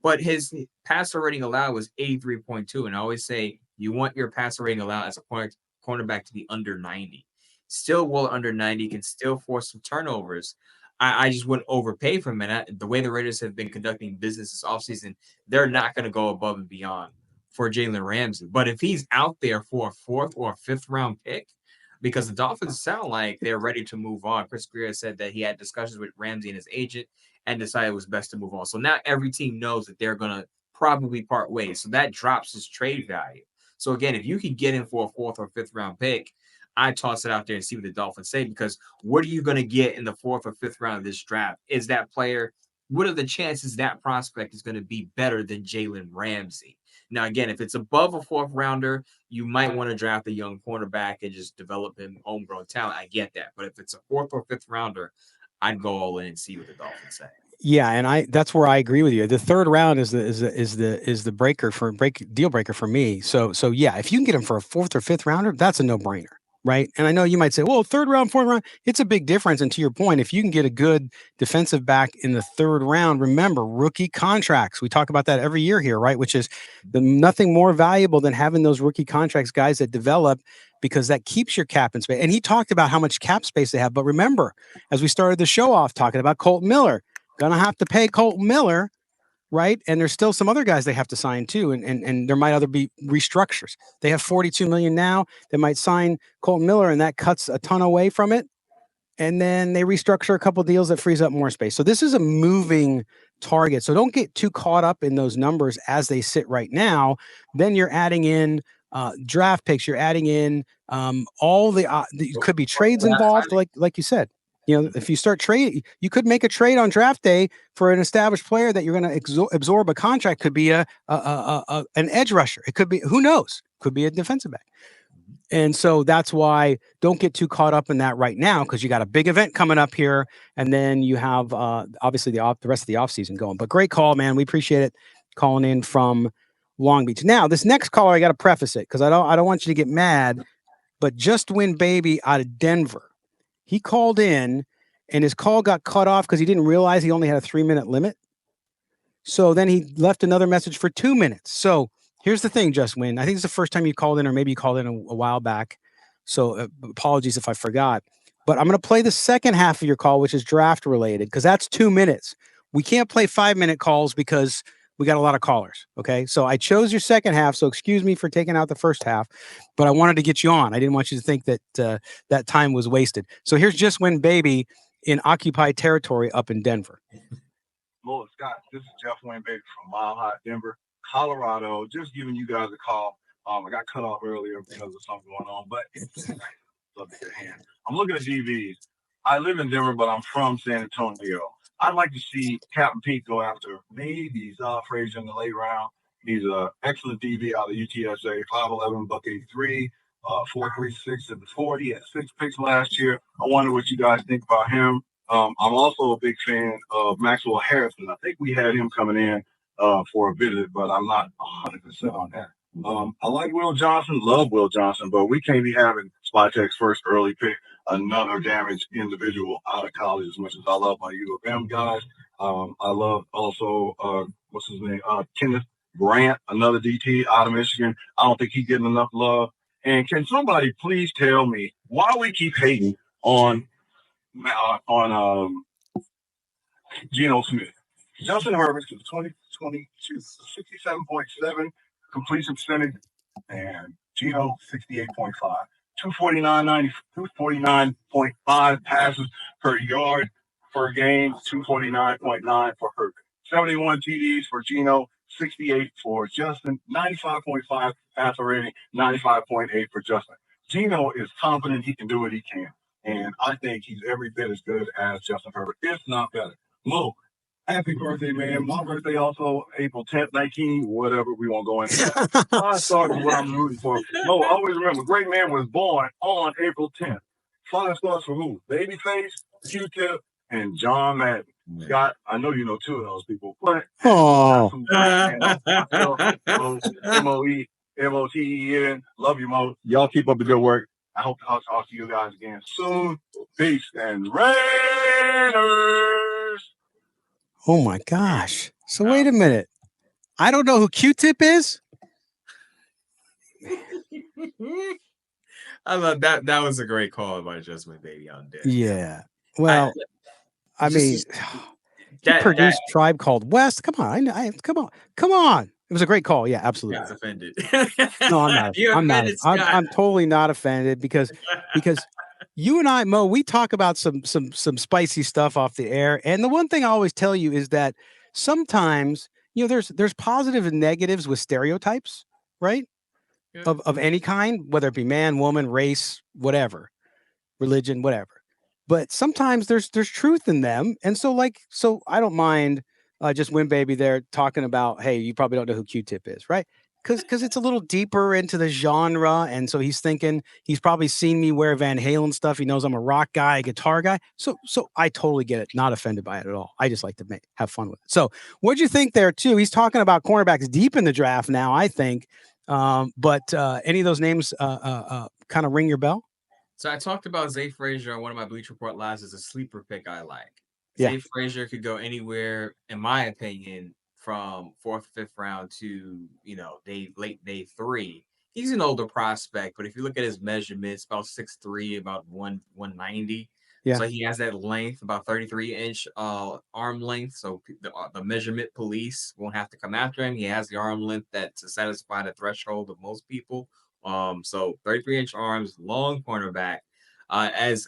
but his passer rating allowed was 83.2. And I always say you want your passer rating allowed as a cornerback to be under 90. Still well under 90, can still force some turnovers. I just wouldn't overpay for him. And the way the Raiders have been conducting business this offseason, they're not going to go above and beyond for Jalen Ramsey. But if he's out there for a 4th or 5th round pick, because the Dolphins sound like they're ready to move on. Chris Greer said that he had discussions with Ramsey and his agent and decided it was best to move on. So now every team knows that they're going to probably part ways. So that drops his trade value. So again, if you could get him for a 4th or 5th round pick, I toss it out there and see what the Dolphins say, because what are you going to get in the 4th or 5th round of this draft? Is that player, what are the chances that prospect is going to be better than Jalen Ramsey? Now, again, if it's above a 4th rounder, you might want to draft a young cornerback and just develop him homegrown talent. I get that. But if it's a 4th or 5th rounder, I'd go all in and see what the Dolphins say. Yeah, and that's where I agree with you. The 3rd round is the deal breaker for me. So yeah, if you can get him for a 4th or 5th rounder, that's a no-brainer, right? And I know you might say, well, 3rd round, 4th round, it's a big difference. And to your point, if you can get a good defensive back in the 3rd round, remember rookie contracts. We talk about that every year here, right? Which is nothing more valuable than having those rookie contracts, guys that develop, because that keeps your cap in space. And he talked about how much cap space they have. But remember, as we started the show off talking about Colton Miller, gonna have to pay Colton Miller, right? And there's still some other guys they have to sign too, and there might be restructures. They have $42 million now. They might sign Colton Miller, and that cuts a ton away from it. And then they restructure a couple of deals that frees up more space. So this is a moving target. So don't get too caught up in those numbers as they sit right now. Then you're adding in draft picks. You're adding in all the could be trades involved, like you said. You know, if you start trading, you could make a trade on draft day for an established player that you're going to absorb a contract. Could be an edge rusher. It could be, who knows? Could be a defensive back. And so that's why don't get too caught up in that right now, because you got a big event coming up here, and then you have obviously the rest of the offseason going. But great call, man. We appreciate it, calling in from Long Beach. Now, this next caller, I got to preface it because I don't want you to get mad, but Just Win Baby out of Denver. He called in, and his call got cut off because he didn't realize he only had a 3-minute limit. So then he left another message for 2 minutes. So here's the thing, Just Win. I think it's the first time you called in, or maybe you called in a while back. So apologies if I forgot. But I'm going to play the second half of your call, which is draft related, because that's 2 minutes. We can't play 5-minute calls because we got a lot of callers. Okay. So I chose your second half. So excuse me for taking out the first half, but I wanted to get you on. I didn't want you to think that that time was wasted. So here's Just Win Baby in occupied territory up in Denver. Lord Scott, this is Jeff Wayne Baby from Mile High, Denver, Colorado. Just giving you guys a call. I got cut off earlier because of something going on, but love to get a hand. I'm looking at DVs. I live in Denver, but I'm from San Antonio. I'd like to see Captain Pete go after maybe Zod Frazier in the late round. He's an excellent DV out of UTSA, 5'11", buck 83, 4.36 in the 40, had 6 picks last year. I wonder what you guys think about him. I'm also a big fan of Maxwell Harrison. I think we had him coming in for a visit, but I'm not 100% on that. I like Will Johnson, love Will Johnson, but we can't be having Spytek's first early pick, another damaged individual out of college, as much as I love my U of M guys. I love also, what's his name, Kenneth Grant, another DT out of Michigan. I don't think he's getting enough love. And can somebody please tell me why we keep hating on Geno Smith? Justin Herbert to the 2022 67.7 completion percentage, and Gino 68.5. 249.5 passes per yard per game, 249.9 for Herbert. 71 TDs for Gino, 68 for Justin, 95.5 passer rating, 95.8 for Justin. Gino is confident he can do what he can. And I think he's every bit as good as Justin Herbert, if not better. Mo, happy birthday, man. My birthday also April 10th, 19, whatever. We won't go into that. 5 stars is what I'm rooting for. Mo, always remember, great man was born on April 10th. 5 stars for who? Babyface, Q-Tip, and John Madden. Scott, I know you know 2 of those people, but Oh, M-O-E, M-O-T-E-N. Love you, Mo. Y'all keep up the good work. I hope I'll talk to you guys again soon. Peace and Raiders. oh my gosh. So wait a minute. I don't know who Q-Tip is. I love that. That was a great call by Just My Baby on there. Yeah. Well, I mean, he that produced Tribe Called West. Come on. Come on. It was a great call. Yeah, absolutely. Scott's offended. No, I'm not. You're I'm not. offended, Scott. I'm totally not offended because you and I, Mo, we talk about some spicy stuff off the air. And the one thing I always tell you is that sometimes, you know, there's positive and negatives with stereotypes, right? Yeah. Of any kind, whether it be man, woman, race, whatever, religion, whatever. But sometimes there's truth in them. And so I don't mind just Win Baby there talking about, hey, you probably don't know who Q-Tip is, right? Because it's a little deeper into the genre. And so he's thinking he's probably seen me wear Van Halen stuff. He knows I'm a rock guy, a guitar guy. So I totally get it. Not offended by it at all. I just like to have fun with it. So what'd you think there too? He's talking about cornerbacks deep in the draft now, I think. But any of those names kind of ring your bell? So I talked about Zay Frazier on one of my Bleach Report lives as a sleeper pick I like. Yeah. Zay Frazier could go anywhere, in my opinion, from 4th, 5th round to, late day 3. He's an older prospect, but if you look at his measurements, about 6'3", about 190. Yeah. So he has that length, about 33-inch arm length. So the measurement police won't have to come after him. He has the arm length to satisfy the threshold of most people. So 33-inch arms, long cornerback. As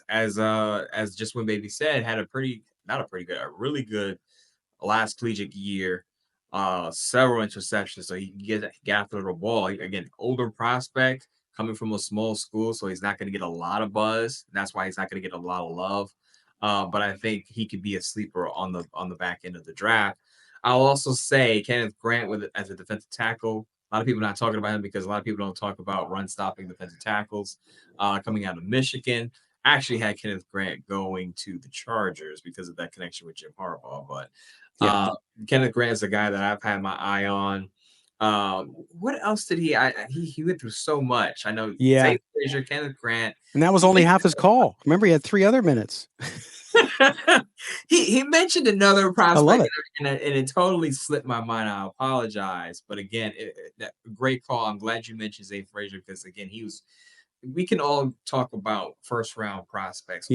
Just When Baby said, had a really good last collegiate year. Several interceptions, so he can get after the ball. Again, older prospect coming from a small school, so he's not going to get a lot of buzz. That's why he's not going to get a lot of love. But I think he could be a sleeper on the back end of the draft. I'll also say Kenneth Grant as a defensive tackle. A lot of people are not talking about him because a lot of people don't talk about run stopping defensive tackles coming out of Michigan. I actually had Kenneth Grant going to the Chargers because of that connection with Jim Harbaugh. But Kenneth Grant is a guy that I've had my eye on. What else did he went through so much. I know Zay Frazier, Kenneth Grant. And that was only half his call. Remember, he had 3 other minutes. he mentioned another prospect and it totally slipped my mind. I apologize. But again, great call. I'm glad you mentioned Zay Frazier because again, we can all talk about first round prospects.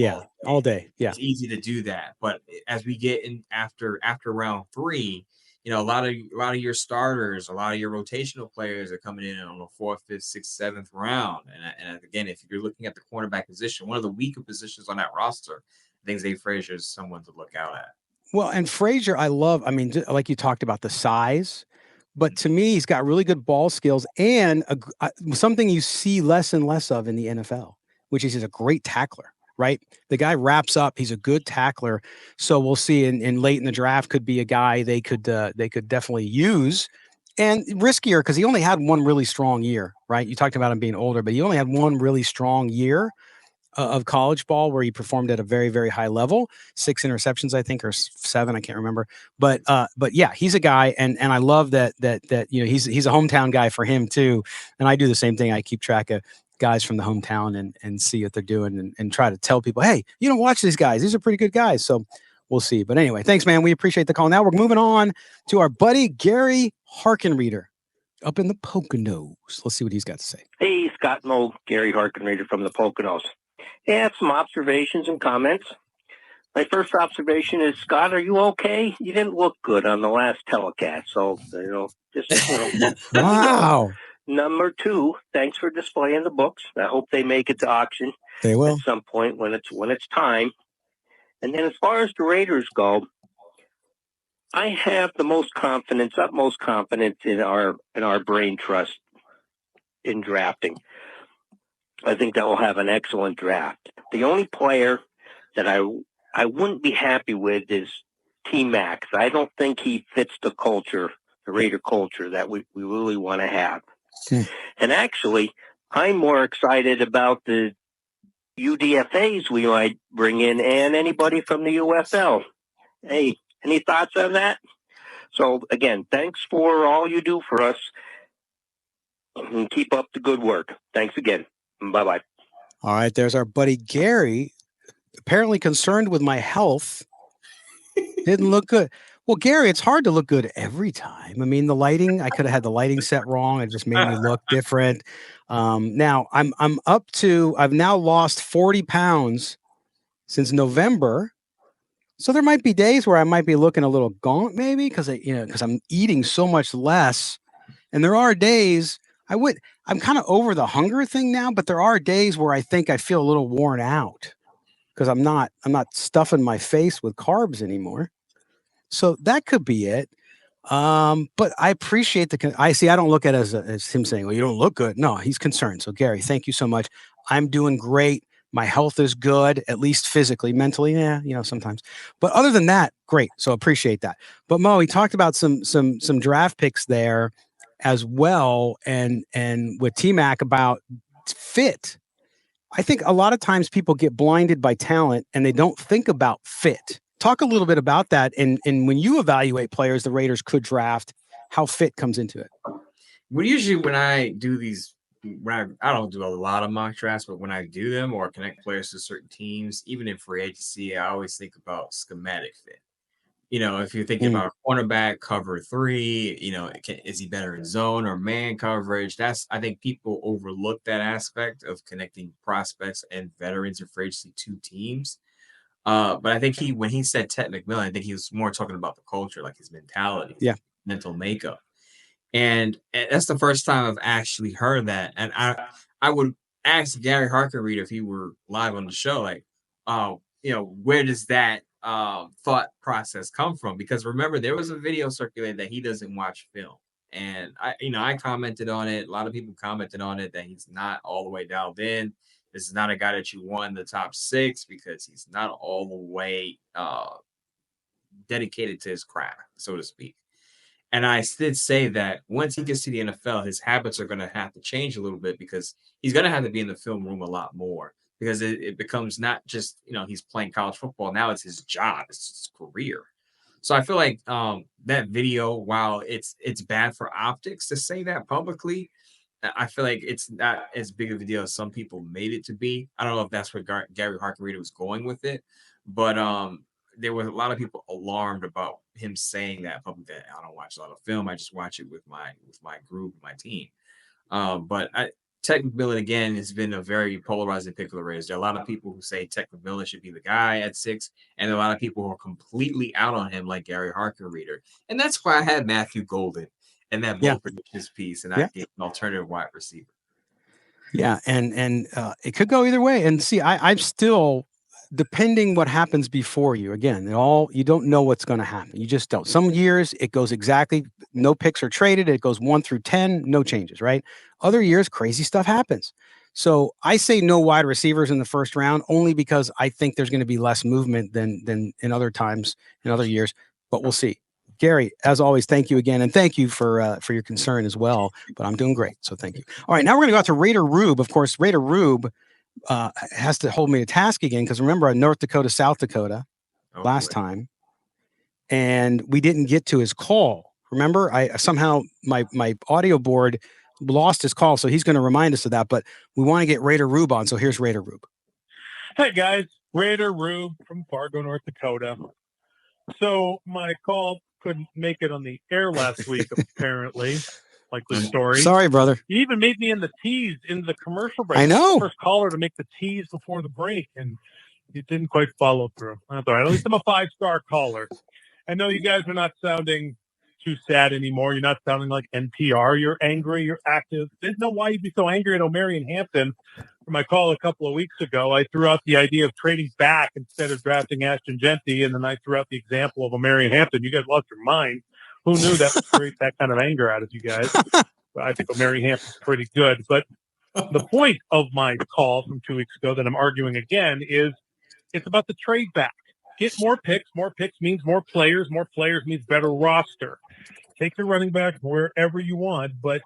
All day. Yeah. It's easy to do that. But as we get in after round 3, a lot of your starters, a lot of your rotational players are coming in on the 4th, 5th, 6th, 7th round. And again, if you're looking at the cornerback position, one of the weaker positions on that roster, I think Zay Frazier is someone to look out at. Well, and Frazier, I love, like you talked about the size, but to me, he's got really good ball skills and something you see less and less of in the NFL, which is he's a great tackler, right? The guy wraps up. He's a good tackler. So we'll see in late in the draft could be a guy they could definitely use, and riskier because he only had one really strong year, right? You talked about him being older, but he only had one really strong year of college ball where he performed at a very, very high level. 6 interceptions, I think, or 7, I can't remember. But yeah, he's a guy, and I love that he's a hometown guy for him too. And I do the same thing. I keep track of guys from the hometown and see what they're doing and try to tell people, hey, watch these guys. These are pretty good guys. So we'll see. But anyway, thanks, man. We appreciate the call. Now we're moving on to our buddy Gary Harkenreader up in the Poconos. Let's see what he's got to say. Hey, Scott Mo, Gary Harkenreader from the Poconos. I have some observations and comments. My first observation is, Scott, are you okay? You didn't look good on the last telecast. So, Wow. Number two, thanks for displaying the books. I hope they make it to auction They will. at some point when it's time. And then as far as the Raiders go, I have the utmost confidence in our brain trust in drafting. I think that will have an excellent draft. The only player that I wouldn't be happy with is T-Max. I don't think he fits the culture, the Raider culture that we really want to have. And actually, I'm more excited about the UDFAs we might bring in and anybody from the UFL. Hey, any thoughts on that? So again, thanks for all you do for us. And keep up the good work. Thanks again. Bye-bye. All right, there's our buddy Gary, apparently concerned with my health. Didn't look good. Well, Gary, it's hard to look good every time. I mean, the lighting, I could have had the lighting set wrong. It just made me look different. Now I'm up to, I've now lost 40 pounds since November. So there might be days where I might be looking a little gaunt, maybe because I'm eating so much less. And there are days I'm kind of over the hunger thing now, but there are days where I think I feel a little worn out because I'm not stuffing my face with carbs anymore. So that could be it. But I appreciate I don't look at it as him saying, well, you don't look good. No, he's concerned. So Gary, thank you so much. I'm doing great. My health is good, at least physically. Mentally, sometimes. But other than that, great. So appreciate that. But Mo, he talked about some draft picks there as well, and with T-Mac about fit. I think a lot of times people get blinded by talent and they don't think about fit. Talk a little bit about that. And when you evaluate players the Raiders could draft, how fit comes into it. Well, usually when I do these, I don't do a lot of mock drafts, but when I do them or connect players to certain teams, even in free agency, I always think about schematic fit. If you're thinking about a cornerback, cover 3, is he better in zone or man coverage? I think people overlook that aspect of connecting prospects and veterans in free agency to teams. But I think when he said Ted McMillan, I think he was more talking about the culture, like his mentality, mental makeup. And that's the first time I've actually heard that. And I would ask Gary Harker-Reed if he were live on the show, like, where does that thought process come from? Because remember, there was a video circulated that he doesn't watch film. And I commented on it. A lot of people commented on it that he's not all the way dialed in. This is not a guy that you want in the top 6 because he's not all the way dedicated to his craft, so to speak. And I did say that once he gets to the NFL, his habits are going to have to change a little bit because he's going to have to be in the film room a lot more because it becomes not just, he's playing college football. Now it's his job. It's his career. So I feel like that video, while it's bad for optics to say that publicly, I feel like it's not as big of a deal as some people made it to be. I don't know if that's where Gary Harker-Reed was going with it, but there was a lot of people alarmed about him saying that publicly. That I don't watch a lot of film. I just watch it with my group, my team. But Tech McMillan, again, has been a very polarizing pick for the Raiders. There are a lot of people who say Tech McMillan should be the guy at 6, and there are a lot of people who are completely out on him, like Gary Harker-Reeder. And that's why I had Matthew Golden in that bold predictions piece, and I gave an alternative wide receiver. Yeah, and it could go either way. And see, I'm still, depending what happens before you, again, you don't know what's going to happen. You just don't. Some years it goes exactly, no picks are traded. It goes 1 through 10, no changes, right? Other years, crazy stuff happens. So I say no wide receivers in the first round only because I think there's going to be less movement than in other times, in other years, but we'll see. Gary, as always, thank you again. And thank you for your concern as well, but I'm doing great. So thank you. All right, now we're going to go out to Raider Rube. Of course, Raider Rube has to hold me to task again because remember, North Dakota, South Dakota last time, and we didn't get to his call. Remember, I somehow my audio board lost his call, so he's going to remind us of that. But we want to get Raider Rube on, so here's Raider Rube. Hey guys, Raider Rube from Fargo, North Dakota. So my call couldn't make it on the air last week, apparently. Likely story. Sorry, brother. You even made me in the tease in the commercial break. I know. First caller to make the tease before the break, and You didn't quite follow through. That's all right. At least I'm a 5-star caller. I know you guys are not sounding too sad anymore. You're not sounding like NPR. You're angry. You're active. Didn't know why you'd be so angry at O'Marion Hampton. For my call a couple of weeks ago, I threw out the idea of trading back instead of drafting Ashton Genty, and then I threw out the example of O'Marion Hampton. You guys lost your mind. Who knew that would create that kind of anger out of you guys? But I think O'Marion Hampton's pretty good. But the point of my call from 2 weeks ago that I'm arguing again is it's about the trade back. Get more picks. More picks means more players. More players means better roster. Take your running back wherever you want, but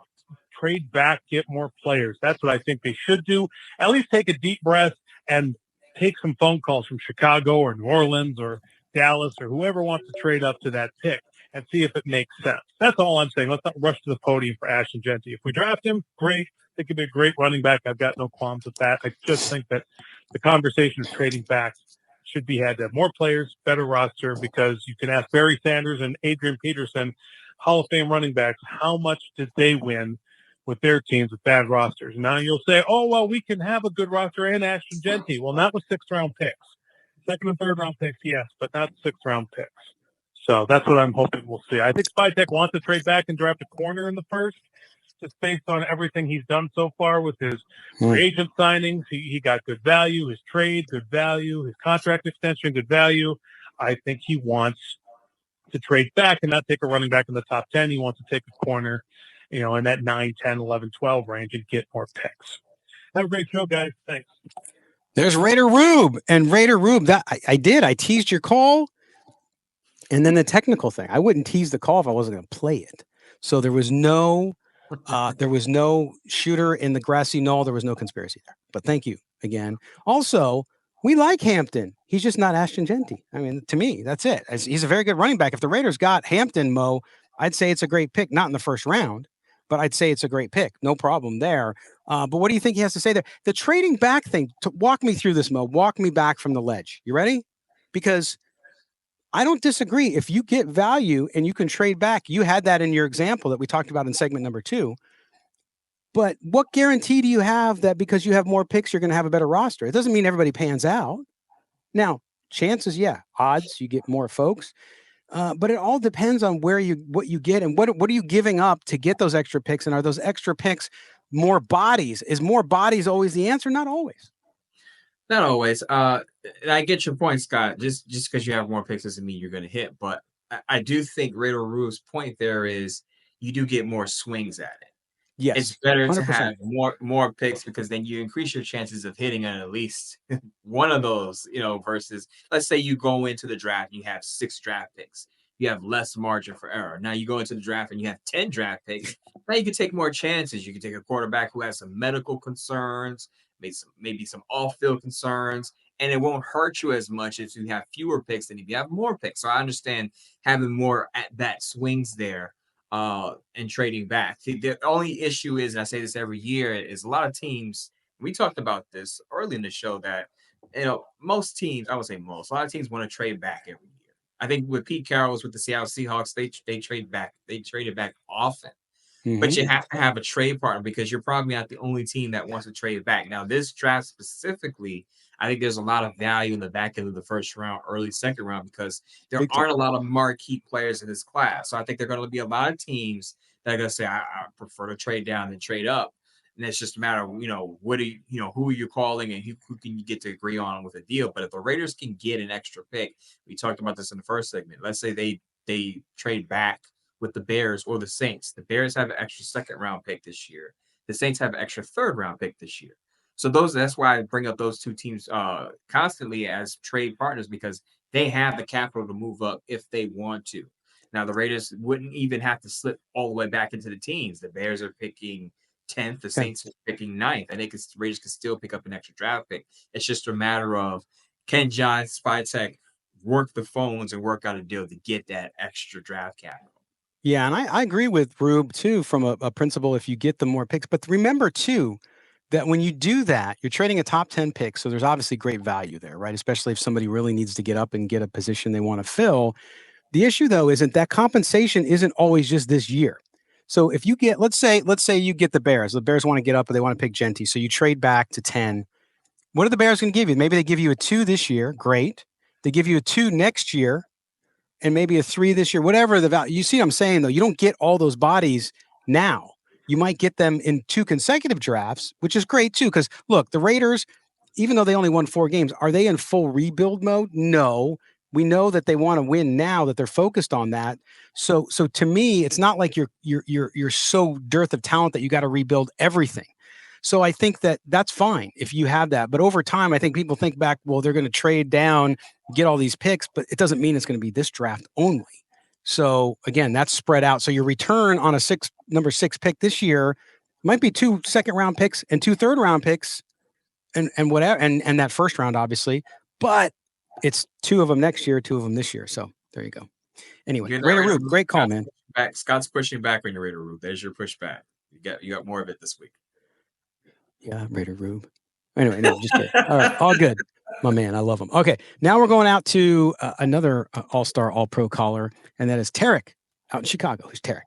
trade back, get more players. That's what I think they should do. At least take a deep breath and take some phone calls from Chicago or New Orleans or Dallas or whoever wants to trade up to that pick and see if it makes sense. That's all I'm saying. Let's not rush to the podium for Ashton Genty. If we draft him, great. I think he'd be a great running back. I've got no qualms with that. I just think that the conversation of trading back should be had to have more players, better roster, because you can ask Barry Sanders and Adrian Peterson, Hall of Fame running backs, how much did they win with their teams with bad rosters? Now you'll say, oh, well, we can have a good roster and Ashton Genty. Well, not with 6th-round picks. 2nd and 3rd-round picks, yes, but not 6th-round picks. So that's what I'm hoping we'll see. I think Spytek wants to trade back and draft a corner in the first, just based on everything he's done so far with his free agent signings. He got good value, his trade, good value, his contract extension, good value. I think he wants to trade back and not take a running back in the top 10. He wants to take a corner, in that 9, 10, 11, 12 range and get more picks. Have a great show, guys. Thanks. There's Raider Rube. And Raider Rube, that I did. I teased your call. And then the technical thing. I wouldn't tease the call if I wasn't going to play it. So there was no shooter in the grassy knoll. There was no conspiracy there. But thank you again. Also, we like Hampton. He's just not Ashton Genty. I mean, to me, that's it. He's a very good running back. If the Raiders got Hampton, Mo, I'd say it's a great pick. Not in the first round, but I'd say it's a great pick. No problem there. But what do you think he has to say there? The trading back thing, walk me through this, Mo. Walk me back from the ledge. You ready? Because I don't disagree. If you get value and you can trade back, you had that in your example that we talked about in segment number 2. But what guarantee do you have that because you have more picks, you're going to have a better roster? It doesn't mean everybody pans out. Now, chances, odds, you get more folks. But it all depends on what you get and what are you giving up to get those extra picks? And are those extra picks more bodies? Is more bodies always the answer? Not always. Not always. I get your point, Scott. Just because you have more picks doesn't mean you're going to hit. But I do think Raider Rue's point there is you do get more swings at it. Yes, it's better 100%. To have more picks because then you increase your chances of hitting on at least one of those, versus let's say you go into the draft and you have 6 draft picks. You have less margin for error. Now you go into the draft and you have 10 draft picks. Now you can take more chances. You can take a quarterback who has some medical concerns, maybe some off-field concerns, and it won't hurt you as much if you have fewer picks than if you have more picks. So I understand having more at-bat swings there and trading back. The only issue is, and I say this every year, is a lot of teams, we talked about this early in the show, that most teams, I would say most, a lot of teams want to trade back every year. I think with Pete Carroll's with the Seattle Seahawks, they trade back. They traded back often. Mm-hmm. But you have to have a trade partner because you're probably not the only team that wants to trade back. Now, this draft specifically, I think there's a lot of value in the back end of the first round, early second round, because there aren't a lot of marquee players in this class. So I think there are going to be a lot of teams that are going to say, I prefer to trade down than trade up. And it's just a matter of, who are you calling and who can you get to agree on with a deal. But if the Raiders can get an extra pick, we talked about this in the first segment. Let's say they trade back with the Bears or the Saints. The Bears have an extra 2nd-round pick this year. The Saints have an extra 3rd-round pick this year. So that's why I bring up those two teams constantly as trade partners, because they have the capital to move up if they want to. Now, the Raiders wouldn't even have to slip all the way back into the teens. The Bears are picking 10th. The Saints are picking 9th. I think the Raiders can still pick up an extra draft pick. It's just a matter of, can John Spytek work the phones and work out a deal to get that extra draft capital? Yeah, and I agree with Rube, too, from a principle, if you get the more picks. But remember, too, that when you do that, you're trading a top 10 pick. So there's obviously great value there, right? Especially if somebody really needs to get up and get a position they want to fill. The issue, though, isn't that compensation isn't always just this year. So if you get, let's say you get the Bears want to get up, but they want to pick Genty. So you trade back to 10. What are the Bears going to give you? Maybe they give you a 2 this year. Great. They give you a 2 next year and maybe a 3 this year, whatever the value. You see what I'm saying, though? You don't get all those bodies now. You might get them in 2 consecutive drafts, which is great, too. Because, look, the Raiders, even though they only won 4 games, are they in full rebuild mode? No. We know that they want to win now, that they're focused on that. So to me, it's not like you're so dearth of talent that you got to rebuild everything. So I think that that's fine if you have that. But over time, I think people think back, well, they're going to trade down, get all these picks, but it doesn't mean it's going to be this draft only. So again, that's spread out. So your return on a number 6 pick this year might be 2 second-round picks and 2 third-round picks and whatever, and that first round, obviously. But it's 2 of them next year, 2 of them this year. So there you go. Anyway, Raider Rube, great call, man. Scott's pushing back on your Raider Rube. There's your pushback. You got more of it this week. Yeah, Raider Rube. Anyway, no, just kidding. All right, all good. My man, I love him. Okay, now we're going out to another all-star, all-pro caller, and that is Tarek out in Chicago. Who's Tarek?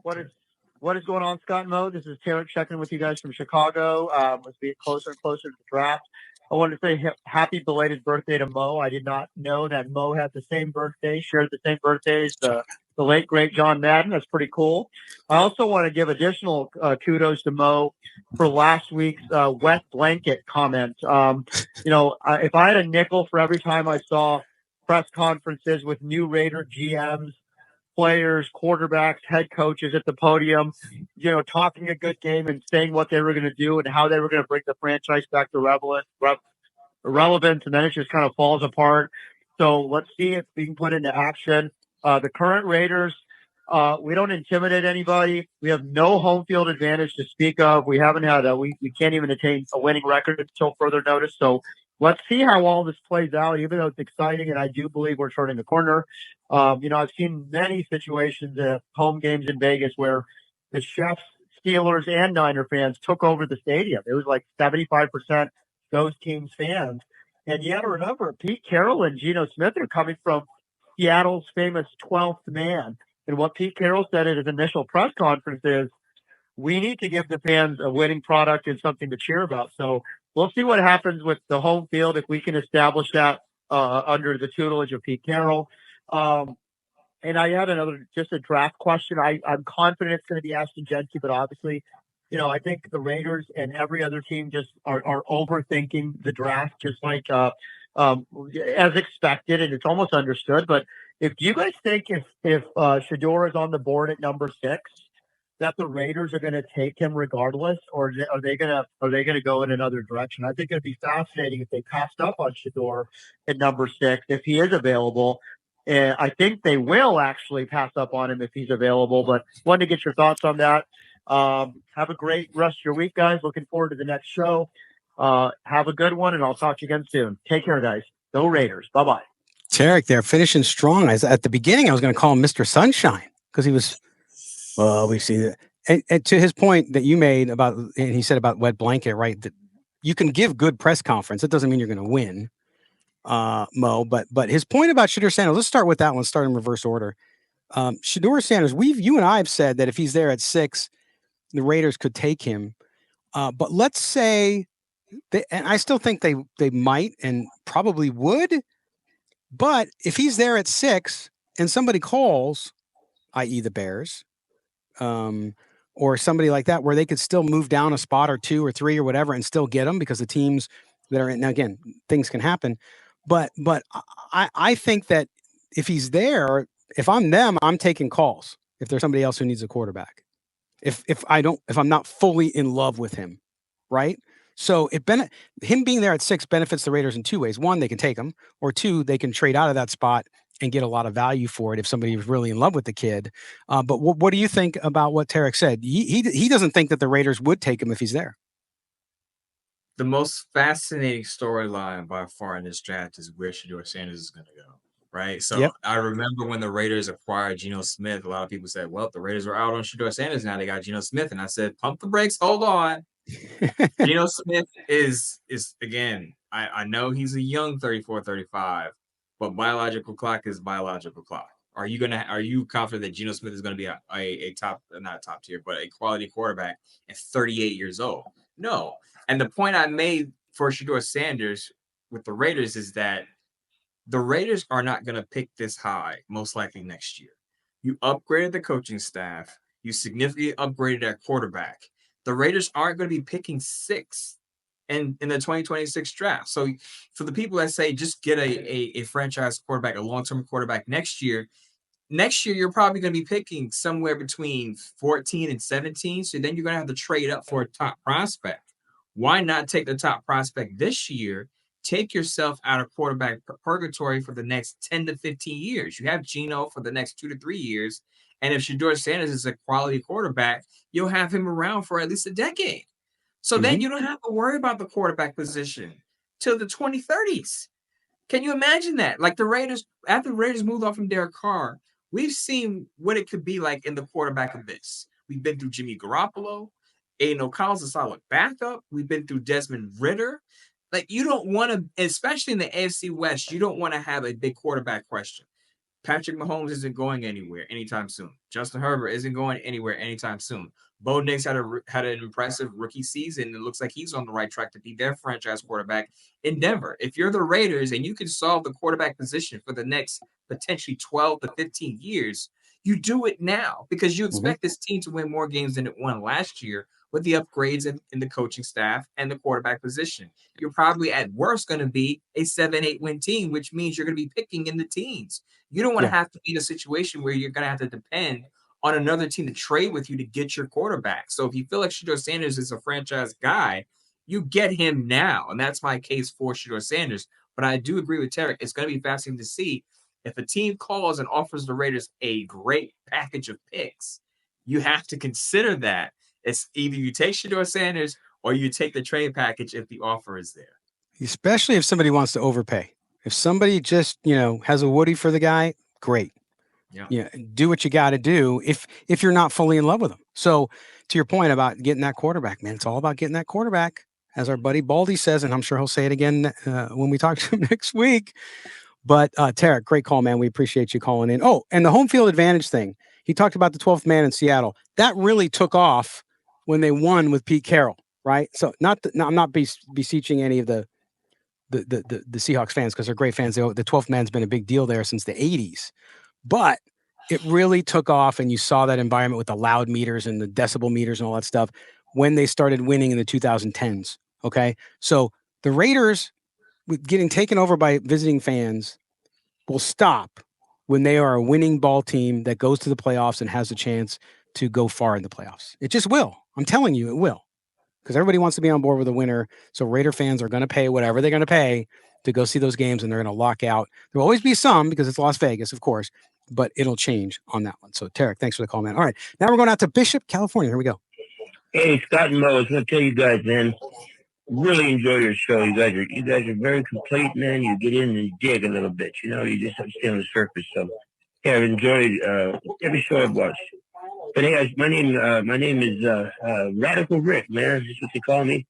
What is going on, Scott and Mo? This is Tarek checking with you guys from Chicago. Let's be closer and closer to the draft. I wanted to say happy belated birthday to Mo. I did not know that Mo had the same birthday, shared the same birthday as the late, great John Madden. That's pretty cool. I also want to give additional kudos to Mo for last week's wet blanket comment. If I had a nickel for every time I saw press conferences with new Raider GMs, players, quarterbacks, head coaches at the podium, talking a good game and saying what they were going to do and how they were going to bring the franchise back to relevance, and then it just kind of falls apart. So let's see if we can put into action. The current Raiders, we don't intimidate anybody. We have no home field advantage to speak of. We haven't had we can't even attain a winning record until further notice. So let's see how all this plays out, even though it's exciting, and I do believe we're turning the corner. I've seen many situations at home games in Vegas where the Chefs, Steelers, and Niner fans took over the stadium. It was like 75% those teams' fans. And you got to remember, Pete Carroll and Geno Smith are coming from Seattle's famous 12th man. And what Pete Carroll said at his initial press conference is, we need to give the fans a winning product and something to cheer about. So we'll see what happens with the home field if we can establish that under the tutelage of Pete Carroll. And I had just a draft question. I'm confident it's going to be Ashton Genty, but obviously, I think the Raiders and every other team just are overthinking the draft, just like as expected, and it's almost understood. But do you guys think if Shedeur is on the board at number 6, that the Raiders are going to take him regardless, or are they going to go in another direction? I think it'd be fascinating if they passed up on Shedeur at number 6 if he is available. And I think they will actually pass up on him if he's available. But wanted to get your thoughts on that. Have a great rest of your week, guys. Looking forward to the next show. Have a good one, and I'll talk to you again soon. Take care, guys. Go Raiders. Bye-bye. Tarek there, finishing strong. At the beginning, I was going to call him Mr. Sunshine because he was, well, we see that. And to his point that you made about, and he said about wet blanket, right, that you can give good press conference. It doesn't mean you're going to win, Mo. But his point about Shedeur Sanders, let's start with that one. Start in reverse order. Shedeur Sanders, you and I have said that if he's there at 6, the Raiders could take him. But let's say, and I still think they might and probably would. But if he's there at 6 and somebody calls, i.e. the Bears, or somebody like that, where they could still move down a spot or 2 or 3 or whatever and still get them because the teams that are in, now again, things can happen. But I think that if he's there, if I'm them, I'm taking calls. If there's somebody else who needs a quarterback, if I'm not fully in love with him, right? So him being there at 6 benefits the Raiders in 2 ways. 1, they can take him, or 2, they can trade out of that spot and get a lot of value for it if somebody was really in love with the kid. But what do you think about what Tarek said? He doesn't think that the Raiders would take him if he's there. The most fascinating storyline by far in this draft is where Shedeur Sanders is going to go, right? So yep. I remember when the Raiders acquired Geno Smith, a lot of people said, well, the Raiders are out on Shedeur Sanders now. They got Geno Smith. And I said, pump the brakes, hold on. Geno Smith is again, I know he's a young 34, 35, but biological clock is biological clock. Are you confident that Geno Smith is going to be a top, not top tier, but a quality quarterback at 38 years old? No. And the point I made for Shedeur Sanders with the Raiders is that the Raiders are not going to pick this high, most likely next year. You upgraded the coaching staff. You significantly upgraded at quarterback. The Raiders aren't going to be picking 6th in the 2026 draft. So for the people that say just get a franchise quarterback, a long-term quarterback next year you're probably going to be picking somewhere between 14 and 17. So then you're going to have to trade up for a top prospect. Why not take the top prospect this year? Take yourself out of quarterback purgatory for the next 10 to 15 years. You have Geno for the next 2 to 3 years. And if Shedeur Sanders is a quality quarterback, you'll have him around for at least a decade. So then you don't have to worry about the quarterback position till the 2030s. Can you imagine that? Like the Raiders, after the Raiders moved off from Derek Carr, we've seen what it could be like in the quarterback abyss. We've been through Jimmy Garoppolo. Aiden O'Connell's a solid backup. We've been through Desmond Ridder. Like you don't want to, especially in the AFC West, you don't want to have a big quarterback question. Patrick Mahomes isn't going anywhere anytime soon. Justin Herbert isn't going anywhere anytime soon. Bo Nix had an impressive rookie season. It looks like he's on the right track to be their franchise quarterback in Denver. If you're the Raiders and you can solve the quarterback position for the next potentially 12 to 15 years, you do it now because you expect this team to win more games than it won last year with the upgrades in the coaching staff and the quarterback position. You're probably at worst going to be a 7-8 win team, which means you're going to be picking in the teens. You don't want to have to be in a situation where you're going to have to depend on another team to trade with you to get your quarterback. So if you feel like Shedeur Sanders is a franchise guy, you get him now. And that's my case for Shedeur Sanders. But I do agree with Tarek. It's going to be fascinating to see if a team calls and offers the Raiders a great package of picks. You have to consider that. It's either you take Shedeur Sanders or you take the trade package if the offer is there. Especially if somebody wants to overpay. If somebody just, has a Woody for the guy, great. Yeah. Do what you got to do if you're not fully in love with him. So to your point about getting that quarterback, man, it's all about getting that quarterback, as our buddy Baldy says, and I'm sure he'll say it again when we talk to him next week. But Tarek, great call, man. We appreciate you calling in. Oh, and the home field advantage thing. He talked about the 12th man in Seattle. That really took off when they won with Pete Carroll, right? So I'm not beseeching any of the Seahawks fans because they're great fans. The 12th man's been a big deal there since the 80s. But it really took off, and you saw that environment with the loud meters and the decibel meters and all that stuff when they started winning in the 2010s, okay? So the Raiders, with getting taken over by visiting fans, will stop when they are a winning ball team that goes to the playoffs and has a chance to go far in the playoffs. It just will. I'm telling you, it will. Because everybody wants to be on board with a winner. So Raider fans are going to pay whatever they're going to pay to go see those games, and they're going to lock out. There will always be some because it's Las Vegas, of course, but it'll change on that one. So, Tarek, thanks for the call, man. All right, now we're going out to Bishop, California. Here we go. Hey, Scott and Mo, I was going to tell you guys, man, really enjoy your show. You guys are very complete, man. You get in and dig a little bit. You just have to stay on the surface. So, yeah, I've enjoyed every show I've watched. But hey, guys, my name is Radical Rick, man. That's what they call me.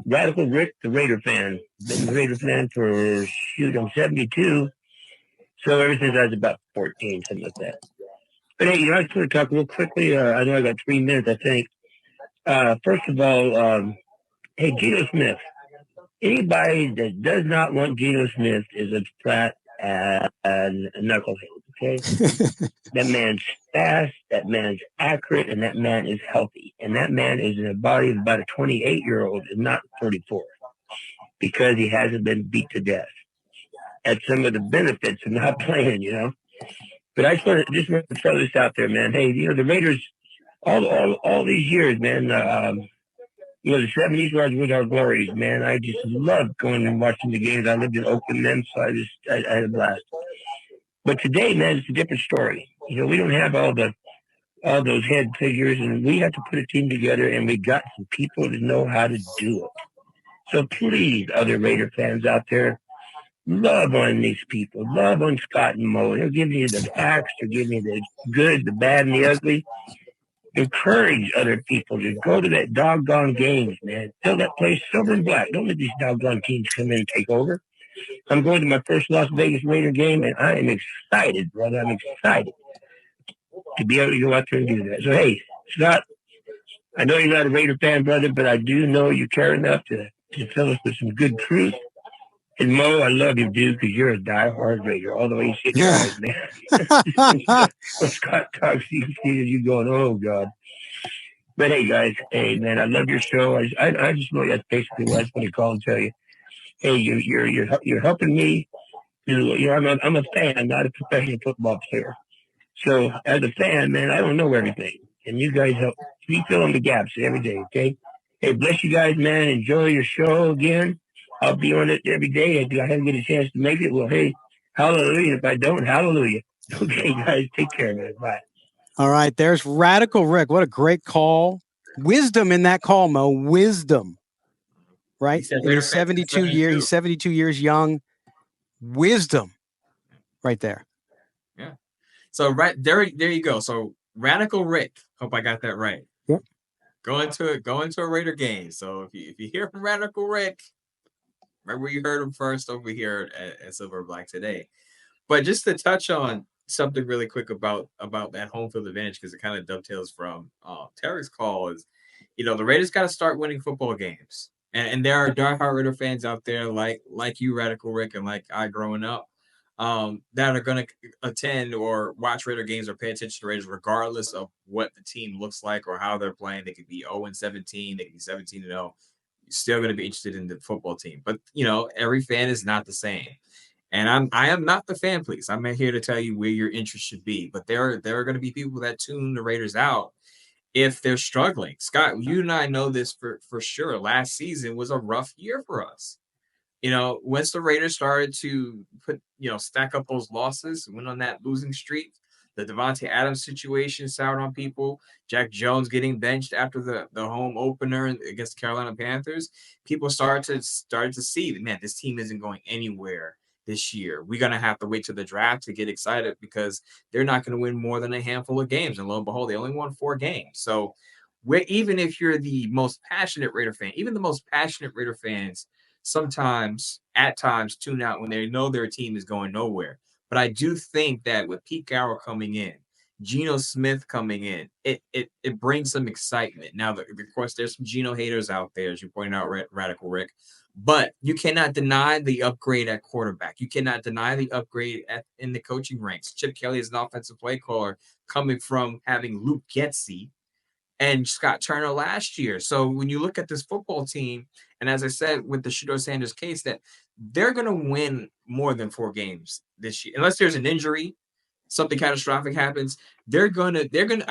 Radical Rick, the Raider fan. Been a Raider fan for, I'm 72. So ever since I was about 14, something like that. But hey, I just want to talk real quickly. I know I got 3 minutes, I think. First of all, hey, Geno Smith. Anybody that does not want Geno Smith is a flat and a knucklehead, okay? That man's fast, that man's accurate, and that man is healthy. And that man is in a body of about a 28-year-old and not 34 because he hasn't been beat to death. That's some of the benefits of not playing, But I just want to throw this out there, man. Hey, the Raiders, all these years, man, the 70s was our glories, man. I just loved going and watching the games. I lived in Oakland then, so I had a blast. But today, man, it's a different story. We don't have all those head figures, and we have to put a team together, and we got some people that know how to do it. So please, other Raider fans out there, love on these people. Love on Scott and Mo. They'll give you the facts. They'll give you the good, the bad, and the ugly. Encourage other people to go to that doggone games, man. Fill that place silver and black. Don't let these doggone teams come in and take over. I'm going to my first Las Vegas Raider game, and I am excited, brother. I'm excited to be able to go out there and do that. So, hey, Scott, I know you're not a Raider fan, brother, but I do know you care enough to to fill us with some good truth. And Mo, I love you, dude, because you're a diehard Raider. Although you shit your eyes, man. When Scott talks, you see you going, oh God. But hey, guys, hey man, I love your show. I just know that's basically what I just want to call and tell you. Hey, you're helping me. I'm a fan, not a professional football player. So as a fan, man, I don't know everything, and you guys help me fill in the gaps every day. Okay. Hey, bless you guys, man. Enjoy your show again. I'll be on it every day. If I haven't get a chance to make it, well, hey, hallelujah. If I don't, hallelujah. Okay, guys, take care, man. Bye. All right, there's Radical Rick. What a great call. Wisdom in that call, Mo. Wisdom. Right? said And Raider he's fans 72 years. He's 72 years young. Wisdom. Right there. Yeah. So there you go. So Radical Rick. Hope I got that right. Yep. Go into a Raider game. So if you hear from Radical Rick, remember you heard him first over here at Silver Black today. But just to touch on something really quick about that home field advantage, because it kind of dovetails from Terry's call, is the Raiders got to start winning football games, and there are diehard Raider fans out there like you, Radical Rick, and like I growing up, that are going to attend or watch Raider games or pay attention to Raiders regardless of what the team looks like or how they're playing. They could be 0-17, they could be 17-0. You're still going to be interested in the football team, but every fan is not the same. And I am not the fan police. I'm here to tell you where your interest should be. But there are going to be people that tune the Raiders out if they're struggling. Scott, you and I know this for sure. Last season was a rough year for us. Once the Raiders started to stack up those losses, went on that losing streak, the Devontae Adams situation soured on people, Jack Jones getting benched after the home opener against the Carolina Panthers, people started to see that, man, this team isn't going anywhere this year. We're going to have to wait till the draft to get excited because they're not going to win more than a handful of games. And lo and behold, they only won 4 games. So even if you're the most passionate Raider fan, even the most passionate Raider fans at times tune out when they know their team is going nowhere. But I do think that with Pete Carroll coming in, Geno Smith coming in, it brings some excitement. Now, of course, there's some Geno haters out there, as you pointed out, Radical Rick. But you cannot deny the upgrade at quarterback. You cannot deny the upgrade in the coaching ranks. Chip Kelly is an offensive play caller coming from having Luke Getsy and Scott Turner last year. So when you look at this football team, and as I said with the Shedeur Sanders case, that they're going to win more than 4 games this year, unless there's an injury, something catastrophic happens. I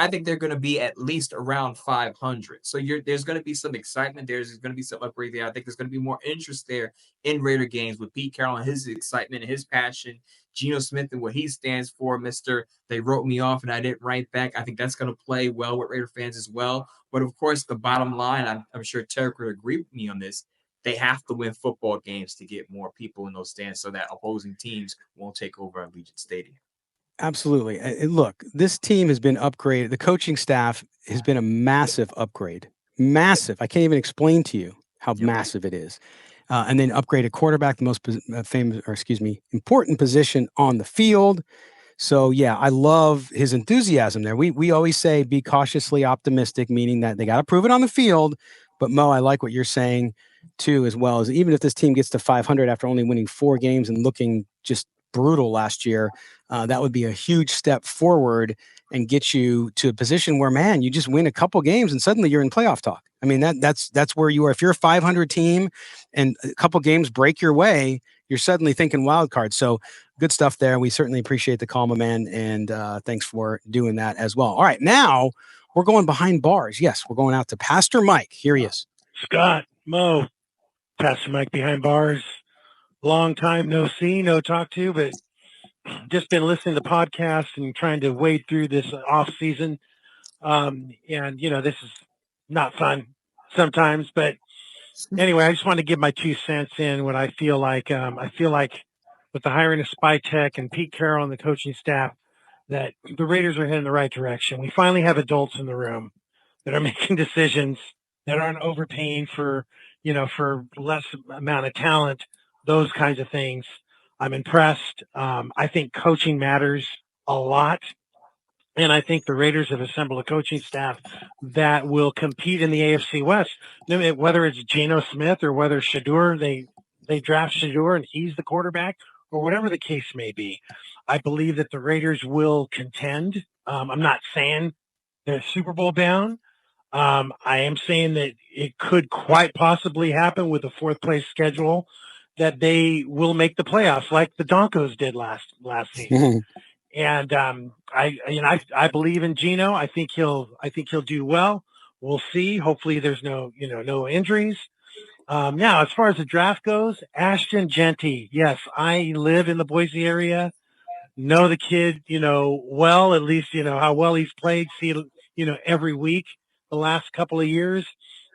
think they're gonna be at least around 500. So there's gonna be some excitement. There's gonna be some upgrade there. I think there's gonna be more interest there in Raider games with Pete Carroll and his excitement and his passion. Geno Smith and what he stands for, Mr. They wrote me off and I didn't write back. I think that's gonna play well with Raider fans as well. But of course, the bottom line, I'm sure Tarek would agree with me on this. They have to win football games to get more people in those stands so that opposing teams won't take over Allegiant Stadium. Absolutely. Look, this team has been upgraded. The coaching staff has been a massive upgrade. Massive. I can't even explain to you how massive it is. And then upgraded quarterback, the most important position on the field. So yeah, I love his enthusiasm there. We always say be cautiously optimistic, meaning that they got to prove it on the field. But Mo, I like what you're saying too, as well as even if this team gets to 500 after only winning 4 games and looking just brutal last year, that would be a huge step forward and get you to a position where, man, you just win a couple games and suddenly you're in playoff talk. I mean, that's where you are. If you're a 500 team and a couple games break your way, you're suddenly thinking wild card. So good stuff there. We certainly appreciate the call, my man, and thanks for doing that as well. All right, now we're going behind bars. Yes, we're going out to Pastor Mike. Here he is. Scott, Mo, Pastor Mike behind bars. Long time no see, no talk to, but just been listening to podcasts and trying to wade through this off season. And this is not fun sometimes, but anyway, I just want to give my 2 cents in what I feel like. I feel like with the hiring of Spy Tech and Pete Carroll and the coaching staff, that the Raiders are heading the right direction. We finally have adults in the room that are making decisions, that aren't overpaying for less amount of talent, those kinds of things. I'm impressed. I think coaching matters a lot. And I think the Raiders have assembled a coaching staff that will compete in the AFC West. Whether it's Geno Smith or whether Shador, they draft Shador and he's the quarterback, or whatever the case may be. I believe that the Raiders will contend. I'm not saying they're Super Bowl bound. I am saying that it could quite possibly happen with a fourth place schedule that they will make the playoffs like the Broncos did last season. And I believe in Geno. I think he'll do well. We'll see. Hopefully there's no injuries. Now, as far as the draft goes, Ashton Genty. Yes, I live in the Boise area. Know the kid, well, at least, how well he's played, see, every week the last couple of years.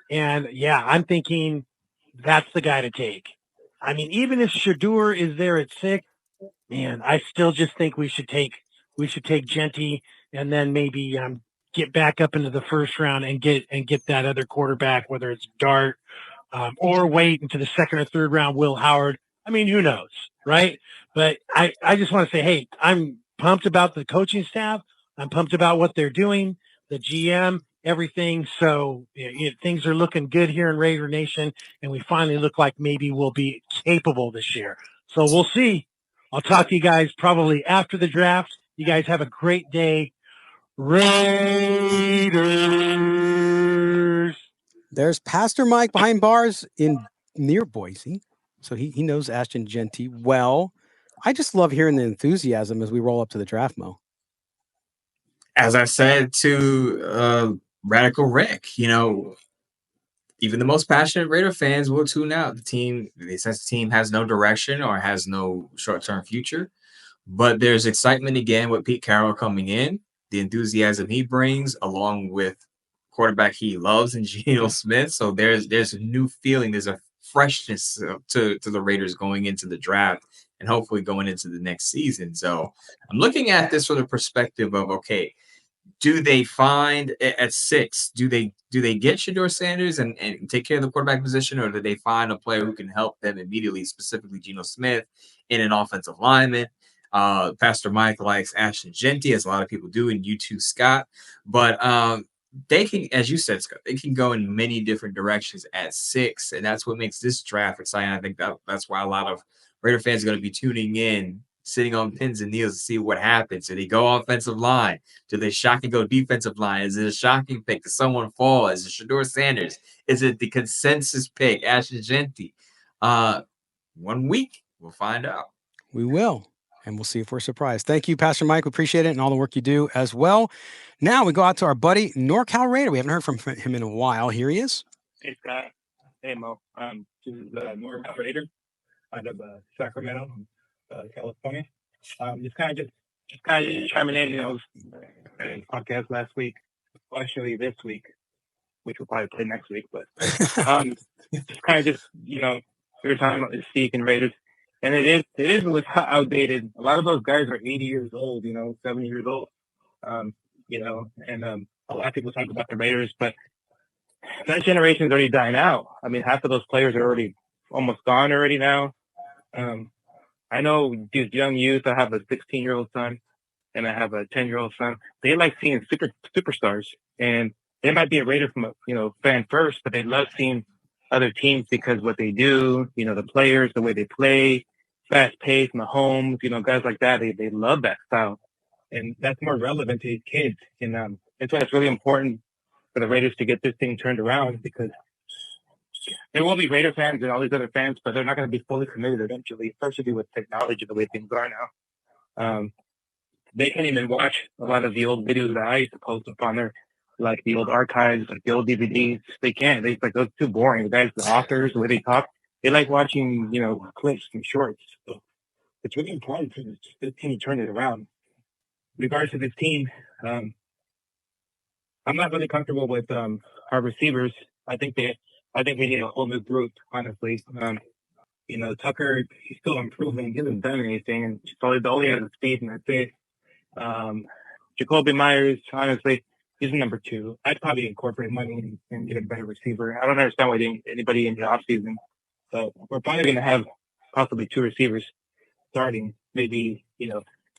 And yeah, I'm thinking that's the guy to take. I mean, even if Shador is there at 6, man, I still just think we should take Genty and then maybe get back up into the first round and get that other quarterback, whether it's Dart or wait into the second or third round, Will Howard. I mean, who knows, right? But I just want to say, hey, I'm pumped about the coaching staff. I'm pumped about what they're doing, the GM, everything. So things are looking good here in Raider Nation, and we finally look like maybe we'll be capable this year. So we'll see. I'll talk to you guys probably after the draft. You guys have a great day. Raiders. There's Pastor Mike behind bars in near Boise. So he knows Ashton Genty well. I just love hearing the enthusiasm as we roll up to the draft, Mo. As I said to Radical Rick, even the most passionate Raider fans will tune out. They sense the team has no direction or has no short-term future. But there's excitement again with Pete Carroll coming in, the enthusiasm he brings, along with quarterback he loves in Geno Smith. So there's a new feeling, there's a freshness to the Raiders going into the draft and hopefully going into the next season. So I'm looking at this from the perspective of, okay, do they find at 6? Do they get Shador Sanders and take care of the quarterback position, or do they find a player who can help them immediately, specifically Geno Smith, in an offensive lineman? Pastor Mike likes Ashton Genty, as a lot of people do, and you too, Scott. But they can, as you said, Scott, they can go in many different directions at 6, and that's what makes this draft exciting. I think that's why a lot of Raider fans are going to be tuning in, sitting on pins and needles to see what happens. Do they go offensive line? Do they shock and go defensive line? Is it a shocking pick? Does someone fall? Is it Shador Sanders? Is it the consensus pick, Ashton Genty? 1 week, we'll find out. We will. And we'll see if we're surprised. Thank you, Pastor Mike. We appreciate it and all the work you do as well. Now we go out to our buddy, NorCal Raider. We haven't heard from him in a while. Here he is. Hey, Scott. Hey, Mo. This is NorCal Raider out of Sacramento, California. Just kind of chiming in, podcast last week. Well, actually, this week, which we'll probably play next week. But we were talking about the Seek and Raiders. And it is outdated. A lot of those guys are 80 years old, 70 years old, and a lot of people talk about the Raiders, but that generation is already dying out. I mean, half of those players are already almost gone already now. I know these young youth. I have a 16-year-old son, and I have a 10-year-old son. They like seeing superstars, and they might be a Raider from fan first, but they love seeing other teams because what they do, the players, the way they play, fast pace, Mahomes, guys like that, they love that style. And that's more relevant to these kids. And that's why it's really important for the Raiders to get this thing turned around, because there will be Raider fans and all these other fans, but they're not going to be fully committed eventually, especially with technology the way things are now. They can't even watch a lot of the old videos that I used to post up on there, like the old archives, like the old DVDs. They can't. They're like, those too boring. The guys, the authors, the way they talk, they like watching, clips and shorts. So it's really important for this team to turn it around. In regards to this team, I'm not really comfortable with our receivers. I think we need a whole new group, honestly. Tucker, he's still improving. He hasn't done anything, and so he only has the speed, and that's it. Jacoby Myers, honestly, he's number 2. I'd probably incorporate money and get a better receiver. I don't understand why anybody in the offseason. So we're probably going to have possibly 2 receivers starting. Maybe,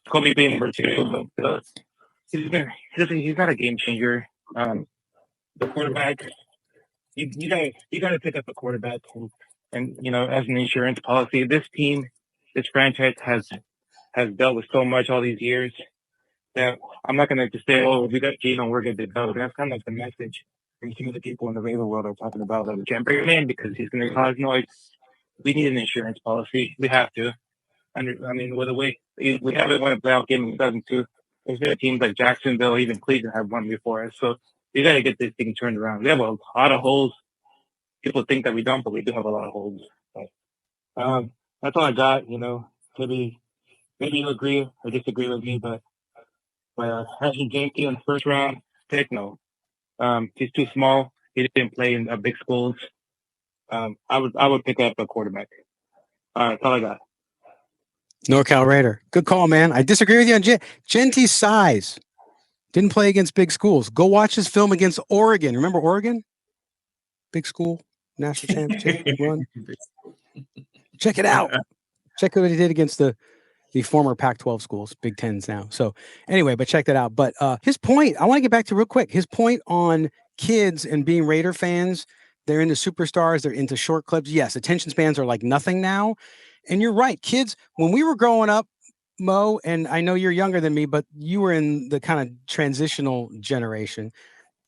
Jacoby being number 2. he's not a game changer. The quarterback, you gotta pick up a quarterback, and as an insurance policy, this franchise has dealt with so much all these years that I'm not gonna just say, oh, we got Geno, we're good to go. That's kind of like the message from some of the people in the Raven world are talking about. Like, we can't bring him in because he's gonna cause noise. We need an insurance policy. We have to. I mean, with the way we haven't won a playoff game in 2002. There's been teams like Jacksonville, even Cleveland have won before us. So we got to get this thing turned around. We have a lot of holes. People think that we don't, but we do have a lot of holes. But, that's all I got. Maybe you agree or disagree with me, but having James in the first round pick, no. He's too small. He didn't play in big schools. I would pick up a quarterback. That's all I got. NorCal Raider. Good call, man. I disagree with you on Genty's size. Didn't play against big schools. Go watch his film against Oregon. Remember Oregon? Big school, national championship run. Check it out. Check out what he did against the former Pac-12 schools, Big Tens now. So anyway, but check that out. But his point, I want to get back to real quick. His point on kids and being Raider fans, they're into superstars, they're into short clips. Yes, attention spans are like nothing now. And you're right. Kids, when we were growing up, Mo, and I know you're younger than me, but you were in the kind of transitional generation.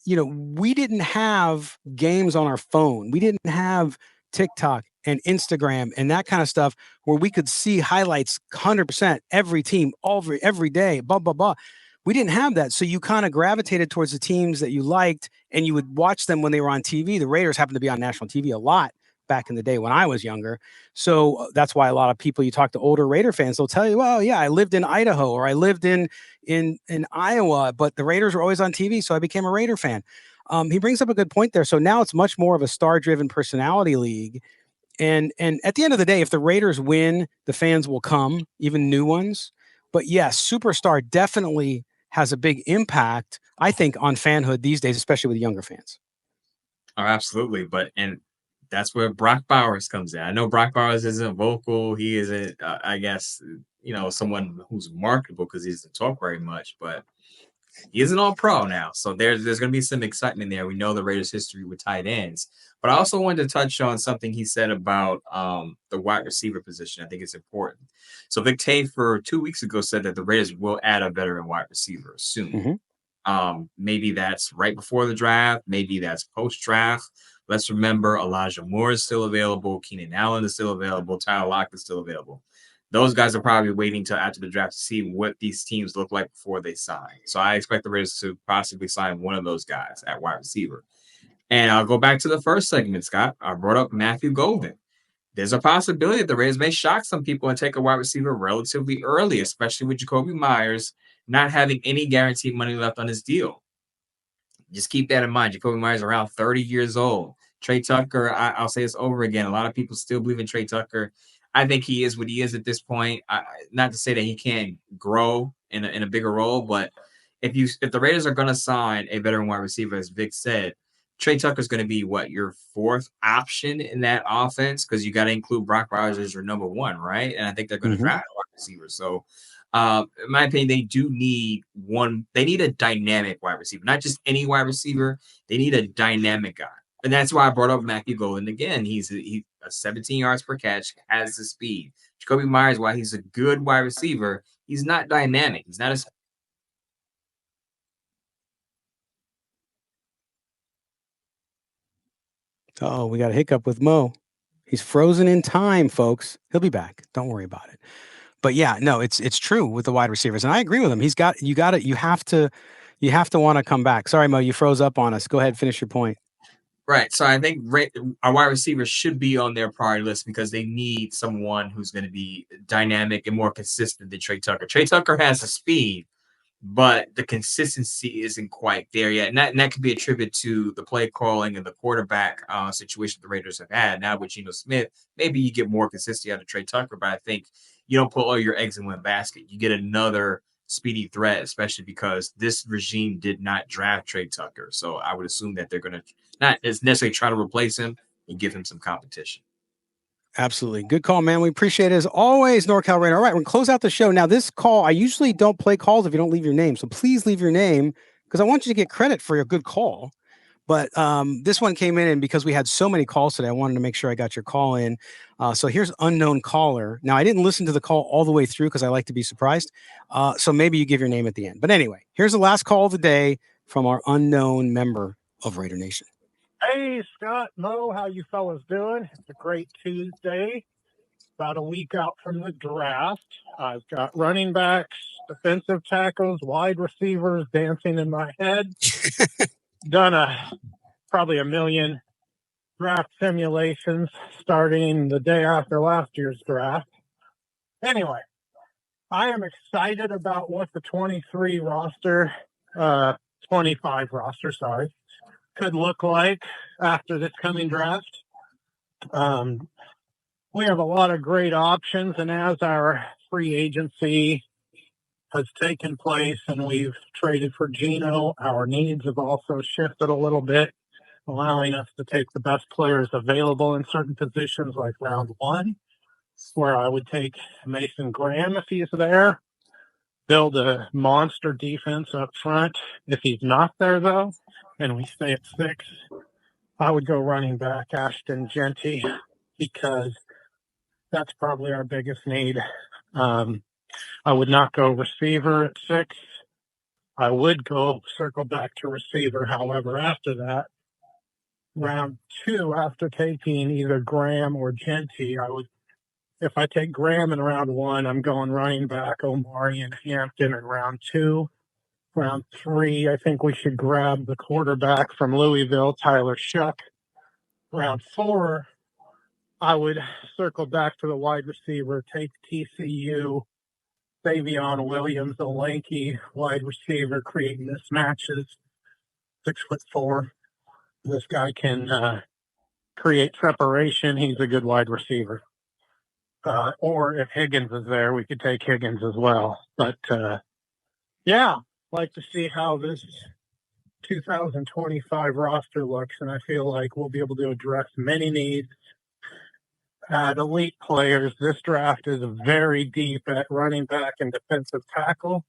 We didn't have games on our phone. We didn't have TikTok and Instagram and that kind of stuff where we could see highlights 100% every team every day, blah, blah, blah. We didn't have that. So you kind of gravitated towards the teams that you liked and you would watch them when they were on TV. The Raiders happened to be on national TV a lot back in the day when I was younger. So that's why a lot of people, you talk to older Raider fans, they'll tell you, well, yeah, I lived in Idaho or I lived in Iowa, but the Raiders were always on TV. So I became a Raider fan. He brings up a good point there. So now it's much more of a star-driven personality league. And at the end of the day, if the Raiders win, the fans will come, even new ones. But yes, superstar definitely has a big impact, I think, on fanhood these days, especially with younger fans. Oh, absolutely. And that's where Brock Bowers comes in. I know Brock Bowers isn't vocal. He isn't, I guess, someone who's marketable because he doesn't talk very much, but he is an all-pro now. So there's going to be some excitement there. We know the Raiders' history with tight ends. But I also wanted to touch on something he said about the wide receiver position. I think it's important. So Vic Tafur 2 weeks ago said that the Raiders will add a veteran wide receiver soon. Mm-hmm. Maybe that's right before the draft. Maybe that's post-draft. Let's remember Elijah Moore is still available. Keenan Allen is still available. Tyler Lockett is still available. Those guys are probably waiting till after the draft to see what these teams look like before they sign. So I expect the Raiders to possibly sign one of those guys at wide receiver. And I'll go back to the first segment, Scott. I brought up Matthew Golden. There's a possibility that the Raiders may shock some people and take a wide receiver relatively early, especially with Jacoby Myers not having any guaranteed money left on his deal. Just keep that in mind. Jacoby Myers is around 30 years old. Trey Tucker, I'll say this over again. A lot of people still believe in Trey Tucker. I think he is what he is at this point. Not to say that he can't grow in a bigger role, but if the Raiders are going to sign a veteran wide receiver, as Vic said, Trey Tucker is going to be your fourth option in that offense because you got to include Brock Bowers as your number one, right? And I think they're going to draft a wide receiver. So, in my opinion, they do need one. They need a dynamic wide receiver, not just any wide receiver. They need a dynamic guy. And that's why I brought up Matthew Golden again. He's a 17 yards per catch, has the speed. Jacoby Myers, while he's a good wide receiver, he's not dynamic. He's not as Oh, we got a hiccup with Mo. He's frozen in time, folks. He'll be back. Don't worry about it. But yeah, no, it's true with the wide receivers, and I agree with him. You have to want to come back. Sorry, Mo, you froze up on us. Go ahead, finish your point. Right. So I think our wide receivers should be on their priority list because they need someone who's going to be dynamic and more consistent than Trey Tucker. Trey Tucker has the speed, but the consistency isn't quite there yet. And that could be attributed to the play calling and the quarterback situation the Raiders have had. Now with Geno Smith, maybe you get more consistency out of Trey Tucker, but I think you don't put all your eggs in one basket. You get another speedy threat, especially because this regime did not draft Trey Tucker. So I would assume that they're going to not necessarily try to replace him and give him some competition. Absolutely. Good call, man. We appreciate it as always, NorCal Raider. All right, we're going to close out the show. Now, this call, I usually don't play calls if you don't leave your name. So please leave your name because I want you to get credit for your good call. But this one came in, and because we had so many calls today, I wanted to make sure I got your call in. So here's unknown caller. Now, I didn't listen to the call all the way through because I like to be surprised. So maybe you give your name at the end. But anyway, here's the last call of the day from our unknown member of Raider Nation. Hey, Scott, Mo, how you fellas doing? It's a great Tuesday. About a week out from the draft. I've got running backs, defensive tackles, wide receivers dancing in my head. Done probably a million draft simulations starting the day after last year's draft. Anyway, I am excited about what the 25 roster, could look like after this coming draft. We have a lot of great options, and as our free agency has taken place and we've traded for Geno, our needs have also shifted a little bit, allowing us to take the best players available in certain positions like round 1, where I would take Mason Graham if he's there, build a monster defense up front. If he's not there, though, and we stay at 6, I would go running back Ashton Genty because that's probably our biggest need. I would not go receiver at 6. I would go circle back to receiver. However, after that, round 2, after taking either Graham or Genty, if I take Graham in round 1, I'm going running back Omari and Hampton in round 2. Round 3, I think we should grab the quarterback from Louisville, Tyler Shuck. Round 4, I would circle back to the wide receiver, take TCU, Savion Williams, a lanky wide receiver, create mismatches, 6'4". This guy can create separation. He's a good wide receiver. Or if Higgins is there, we could take Higgins as well. But yeah, like to see how this 2025 roster looks, and I feel like we'll be able to address many needs. At elite players, this draft is very deep at running back and defensive tackle.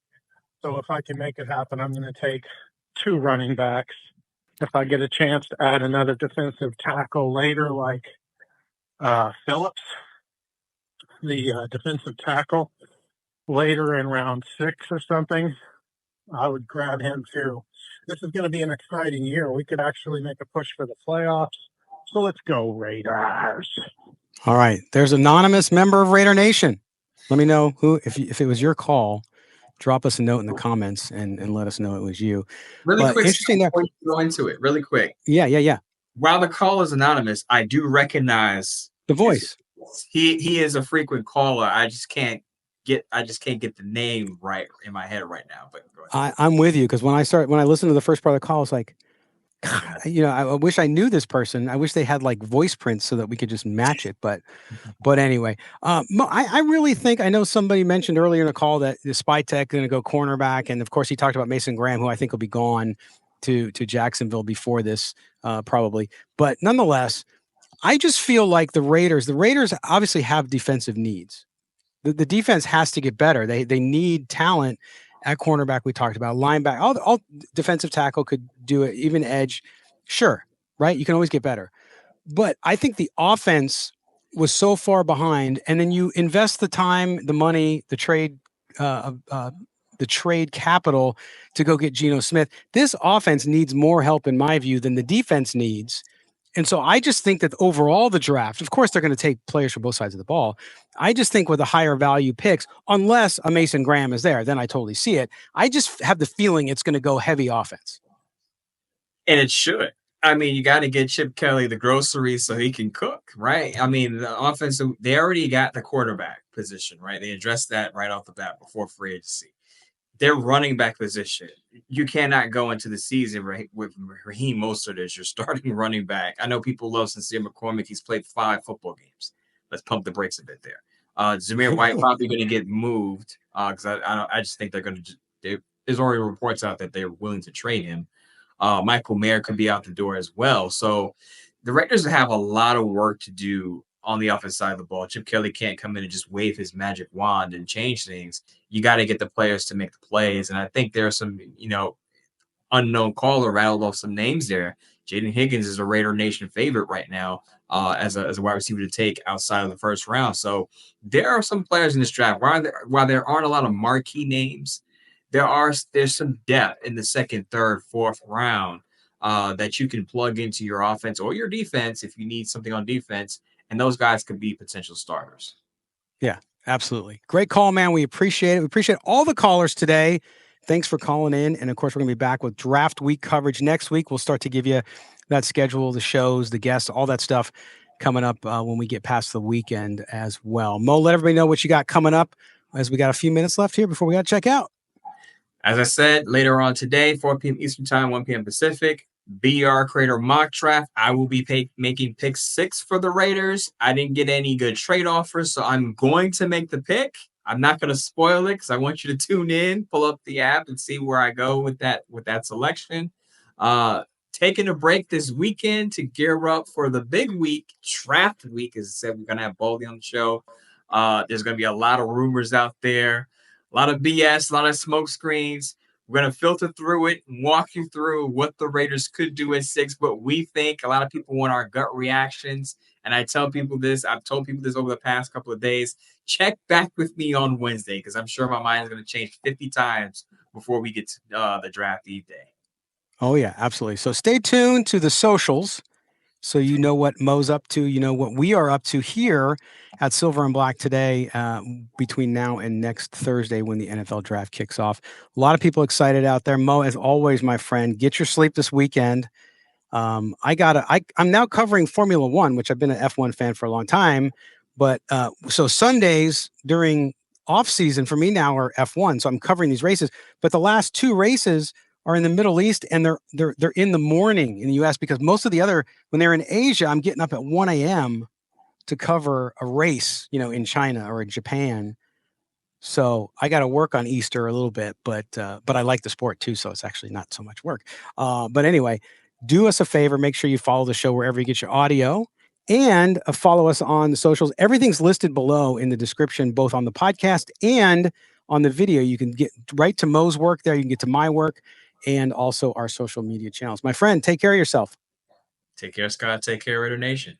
So if I can make it happen, I'm going to take 2 running backs. If I get a chance to add another defensive tackle later, like Phillips, the defensive tackle, later in round 6 or something, I would grab him too. This is going to be an exciting year. We could actually make a push for the playoffs. So let's go Raiders. All right. There's an anonymous member of Raider Nation. Let me know who, if it was your call, drop us a note in the comments and let us know it was you. Really quick, interesting there. Before you go into it, really quick. Yeah. While the call is anonymous, I do recognize the voice. He is a frequent caller. I just can't get the name right in my head right now. But go ahead. I'm with you because when I listened to the first part of the call, it's like, God, I wish I knew this person. I wish they had like voice prints so that we could just match it. But anyway, I really think I know somebody mentioned earlier in the call that the Spy Tech going to go cornerback, and of course he talked about Mason Graham, who I think will be gone to Jacksonville before this, probably. But nonetheless, I just feel like the Raiders obviously have defensive needs. The defense has to get better. They need talent at cornerback. We talked about linebacker. All defensive tackle could do it. Even edge, sure, right? You can always get better. But I think the offense was so far behind, and then you invest the time, the money, the trade capital to go get Geno Smith. This offense needs more help, in my view, than the defense needs. And so I just think that overall the draft, of course, they're going to take players from both sides of the ball. I just think with the higher value picks, unless a Mason Graham is there, then I totally see it. I just have the feeling it's going to go heavy offense. And it should. I mean, you got to get Chip Kelly the groceries so he can cook, right? I mean, the offense, they already got the quarterback position, right? They addressed that right off the bat before free agency. Their running back position, you cannot go into the season with Raheem Mostert as your starting running back. I know people love Sincere McCormick. He's played 5 football games. Let's pump the brakes a bit there. Zamir White probably going to get moved because I just think they're going to. There's already reports out that they're willing to trade him. Michael Mayer could be out the door as well. So the Raiders have a lot of work to do on the offensive side of the ball. Chip Kelly can't come in and just wave his magic wand and change things. You got to get the players to make the plays. And I think there are some, unknown caller rattled off some names there. Jaden Higgins is a Raider Nation favorite right now as a wide receiver to take outside of the first round. So there are some players in this draft. While there aren't a lot of marquee names, there's some depth in the second, third, fourth round that you can plug into your offense or your defense if you need something on defense. And those guys could be potential starters. Yeah, absolutely. Great call, man. We appreciate it. We appreciate all the callers today. Thanks for calling in. And of course, we're going to be back with draft week coverage next week. We'll start to give you that schedule, the shows, the guests, all that stuff coming up when we get past the weekend as well. Mo, let everybody know what you got coming up as we got a few minutes left here before we got to check out. As I said, later on today, 4 p.m. Eastern Time, 1 p.m. Pacific, BR Creator Mock Draft. I will be making pick 6 for the Raiders. I didn't get any good trade offers, so I'm going to make the pick. I'm not going to spoil it because I want you to tune in, pull up the app, and see where I go with that selection. Taking a break this weekend to gear up for the big week, draft week. As I said, we're going to have Baldy on the show. There's going to be a lot of rumors out there, a lot of BS, a lot of smoke screens. We're going to filter through it and walk you through what the Raiders could do at 6, what we think. A lot of people want our gut reactions. And I tell people this, I've told people this over the past couple of days. Check back with me on Wednesday because I'm sure my mind is going to change 50 times before we get to the draft eve day. Oh, yeah, absolutely. So stay tuned to the socials so you know what Mo's up to, you know what we are up to here at Silver and Black today between now and next Thursday when the NFL draft kicks off. A lot of people excited out there. Mo, as always, my friend, get your sleep this weekend. I'm now covering Formula One, which I've been an F1 fan for a long time. But so Sundays during off season for me now are F1. So I'm covering these races. But the last 2 races are in the Middle East and they're in the morning in the US because most of the other, when they're in Asia, I'm getting up at 1 a.m. to cover a race, in China or in Japan. So I got to work on Easter a little bit, but I like the sport too. So it's actually not so much work. But anyway, do us a favor. Make sure you follow the show wherever you get your audio and follow us on the socials. Everything's listed below in the description, both on the podcast and on the video. You can get right to Mo's work there. You can get to my work and also our social media channels. My friend, take care of yourself. Take care, Scott. Take care, Raider Nation.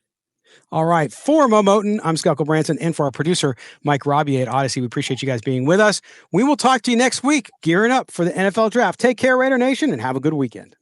All right. For Mo Moten, I'm Scott Branson, and for our producer, Mike Robbie at Odyssey, we appreciate you guys being with us. We will talk to you next week, gearing up for the NFL draft. Take care, Raider Nation, and have a good weekend.